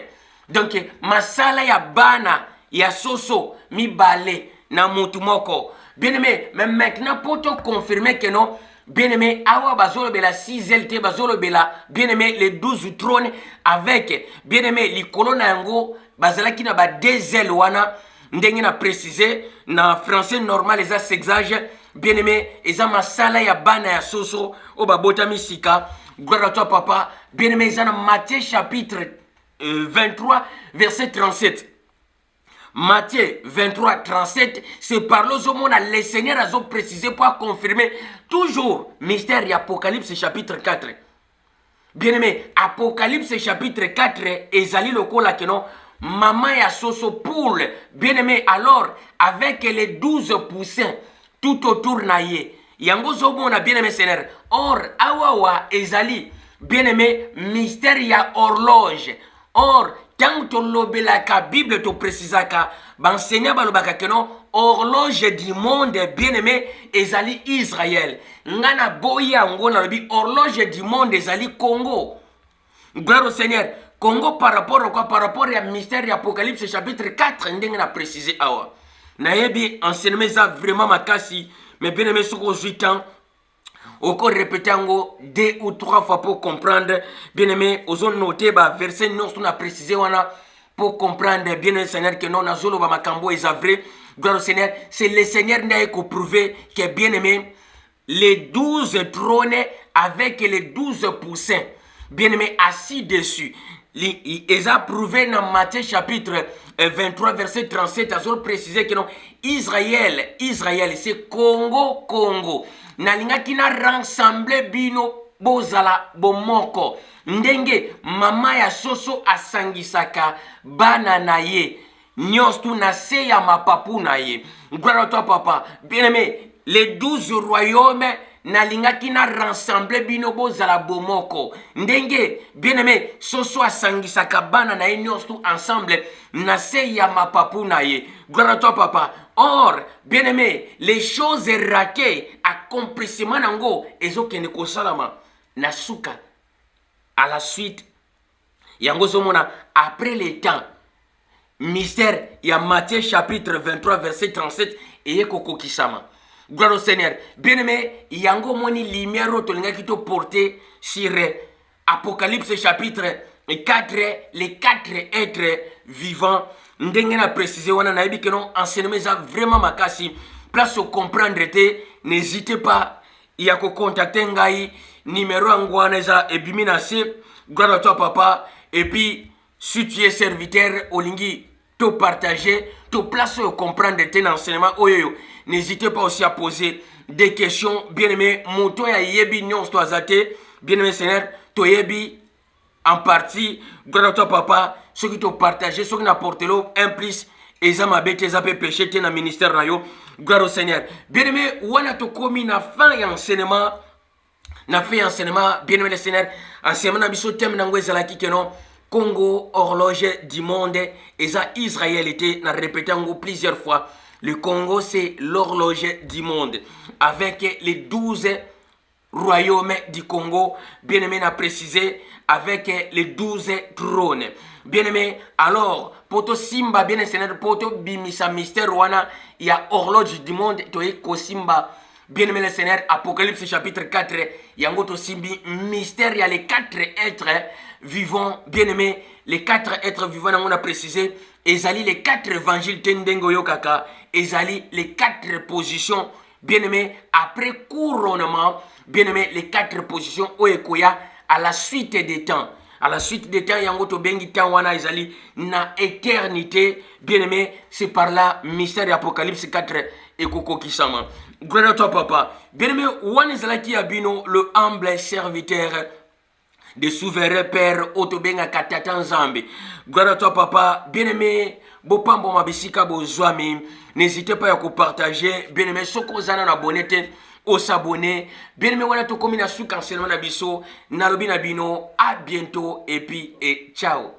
Donc, masala ya bana, ya soso, mi balé, na mutumoko. Bien aimé, mais maintenant, pour te confirmer que non, bien aimé, awa bazolo bela 6 LT, bazolo bela, bien aimé, les 12 trônes avec, bien aimé, les colonnes yango, bazala ki na ba 2 ailes wana, ndenge na précisé na français normal eza s'exage bien aimé eza masala ya bana ya soso o babota misika. Gloire à toi papa. Bien aimé eza na Matthieu chapitre 23 verset 37. Matthieu 23 37, c'est par là que le Seigneur a précisé pour confirmer toujours mystère et Apocalypse chapitre 4. Bien aimé, Apocalypse chapitre 4 ezali lokola que non maman ya soso poule, bien aimé, alors avec les 12 poussins tout autour naïe. Yango zobo na bien aimé Seigneur. Or, awawa ezali, bien aimé, mystère ya horloge. Or, quand tu lobela ka Bible te précisa ka, benseigneur balobaka que non, horloge du monde, bien aimé, ezali Israël. Ngana boya ngona lobi horloge du monde ezali Congo. Gloire au Seigneur. Congo par rapport à quoi? Par rapport à mystère et Apocalypse chapitre 4, on a précisé awa. Nayebi enseignement ça vraiment makasi, mais bien aimé sur 8 ans. Encore répéter en 2 ou 3 fois pour comprendre. Bien aimé, aux zones notées, verset non, on a précisé wana pour comprendre bien aimé Seigneur que non, azolo ba makambo est vrai. Gloire au Seigneur, c'est le Seigneur qui a prouvé que bien aimé, les 12 trônes avec les 12 poussins, bien aimé, assis dessus. Ils ont prouvé dans Matthieu chapitre 23 verset 37, ils ont précisé que non, Israël, c'est Congo. Nalinga kina rassemble bino bozala bomoko. Ndenge mama ya soso asangisaka bana na ye. Nyostu na se ya mapapu na ye. Gloire à toi papa. Bien aimé, les 12 royaumes nalinga kina rassemble bino bozala bomoko. Ndenge, bien aimé, soso asangisaka bana na ye nyostu ensemble na se ya mapapu na ye. Gloire à toi papa. Or, bien aimé, les choses raquées, accomplissement nango, ezo kene ko salama nasuka. À la suite, yango somona après les temps, mystère, il y a Matthieu chapitre 23 verset 37 et koko kisama. Gloire au Seigneur. Bien aimé, yango moni lumière tolinga qui te porter sur Apocalypse chapitre 4, les 4 êtres vivants. Ndenge na précisé wana na yebi que non enseignement ça vraiment makasi place au comprendre te n'hésitez pas il y a ko contacter ngai numéro angwana za ebimina se. Gloire à toi papa. Et puis si tu es serviteur olingi te partager te place au comprendre te enseignement oyo. N'hésitez pas aussi à poser des questions. Bien aimé moto ya yebi nyon toazate bien aimé Seigneur to yebi en partie. Gloire à toi papa. Ceux qui t'ont partagé, ceux qui n'apportent l'eau, un plus, ils ont mabé, ils ont péché, dans le ministère. Gloire au Seigneur. Bien aimé, on a tout commis na fin et enseignement n'a fait enseignement, bien aimé le Seigneur, enseignement biso thème nango ezalaki que non, Congo, horloge du monde, et ça Israël était, n'a répété plusieurs fois. Le Congo, c'est l'horloge du monde, avec les 12 royaumes du Congo, bien aimé, n'a précisé, avec les 12 trônes. Bien aimé, alors, poto Simba, bien aimé, poto bimisa mystère wana, il y a horloge du monde, toye ko Simba. Bien aimé le Seigneur, Apocalypse chapitre 4, yango to simbi mystère, il y a les 4 êtres vivants, bien aimé, les 4 êtres vivants, on a précisé, ezali les 4 évangiles tendengo yokaka, ezali les 4 positions, bien aimé, après couronnement, bien aimé, les 4 positions oekoya à la suite des temps. À la suite des temps, yango to bengi temps wana ezali na éternité, bien aimé, c'est par là mystère d'Apocalypse 4 et Koko Kisama. Gloire à toi, papa. Bien aimé, Wan Ezalaki Abino, le humble serviteur de souverain Père Otobenga Katatan Zambi. Gloire à toi, papa. Bien aimé, Bopambo Mabisika Bozwami. N'hésitez pas à partager. Bien aimé, Sokozana na bonete. Au s'abonner. Bien aimé, Wana to komina sou cancellement na biso. Narobi na bino. À bientôt et puis et ciao.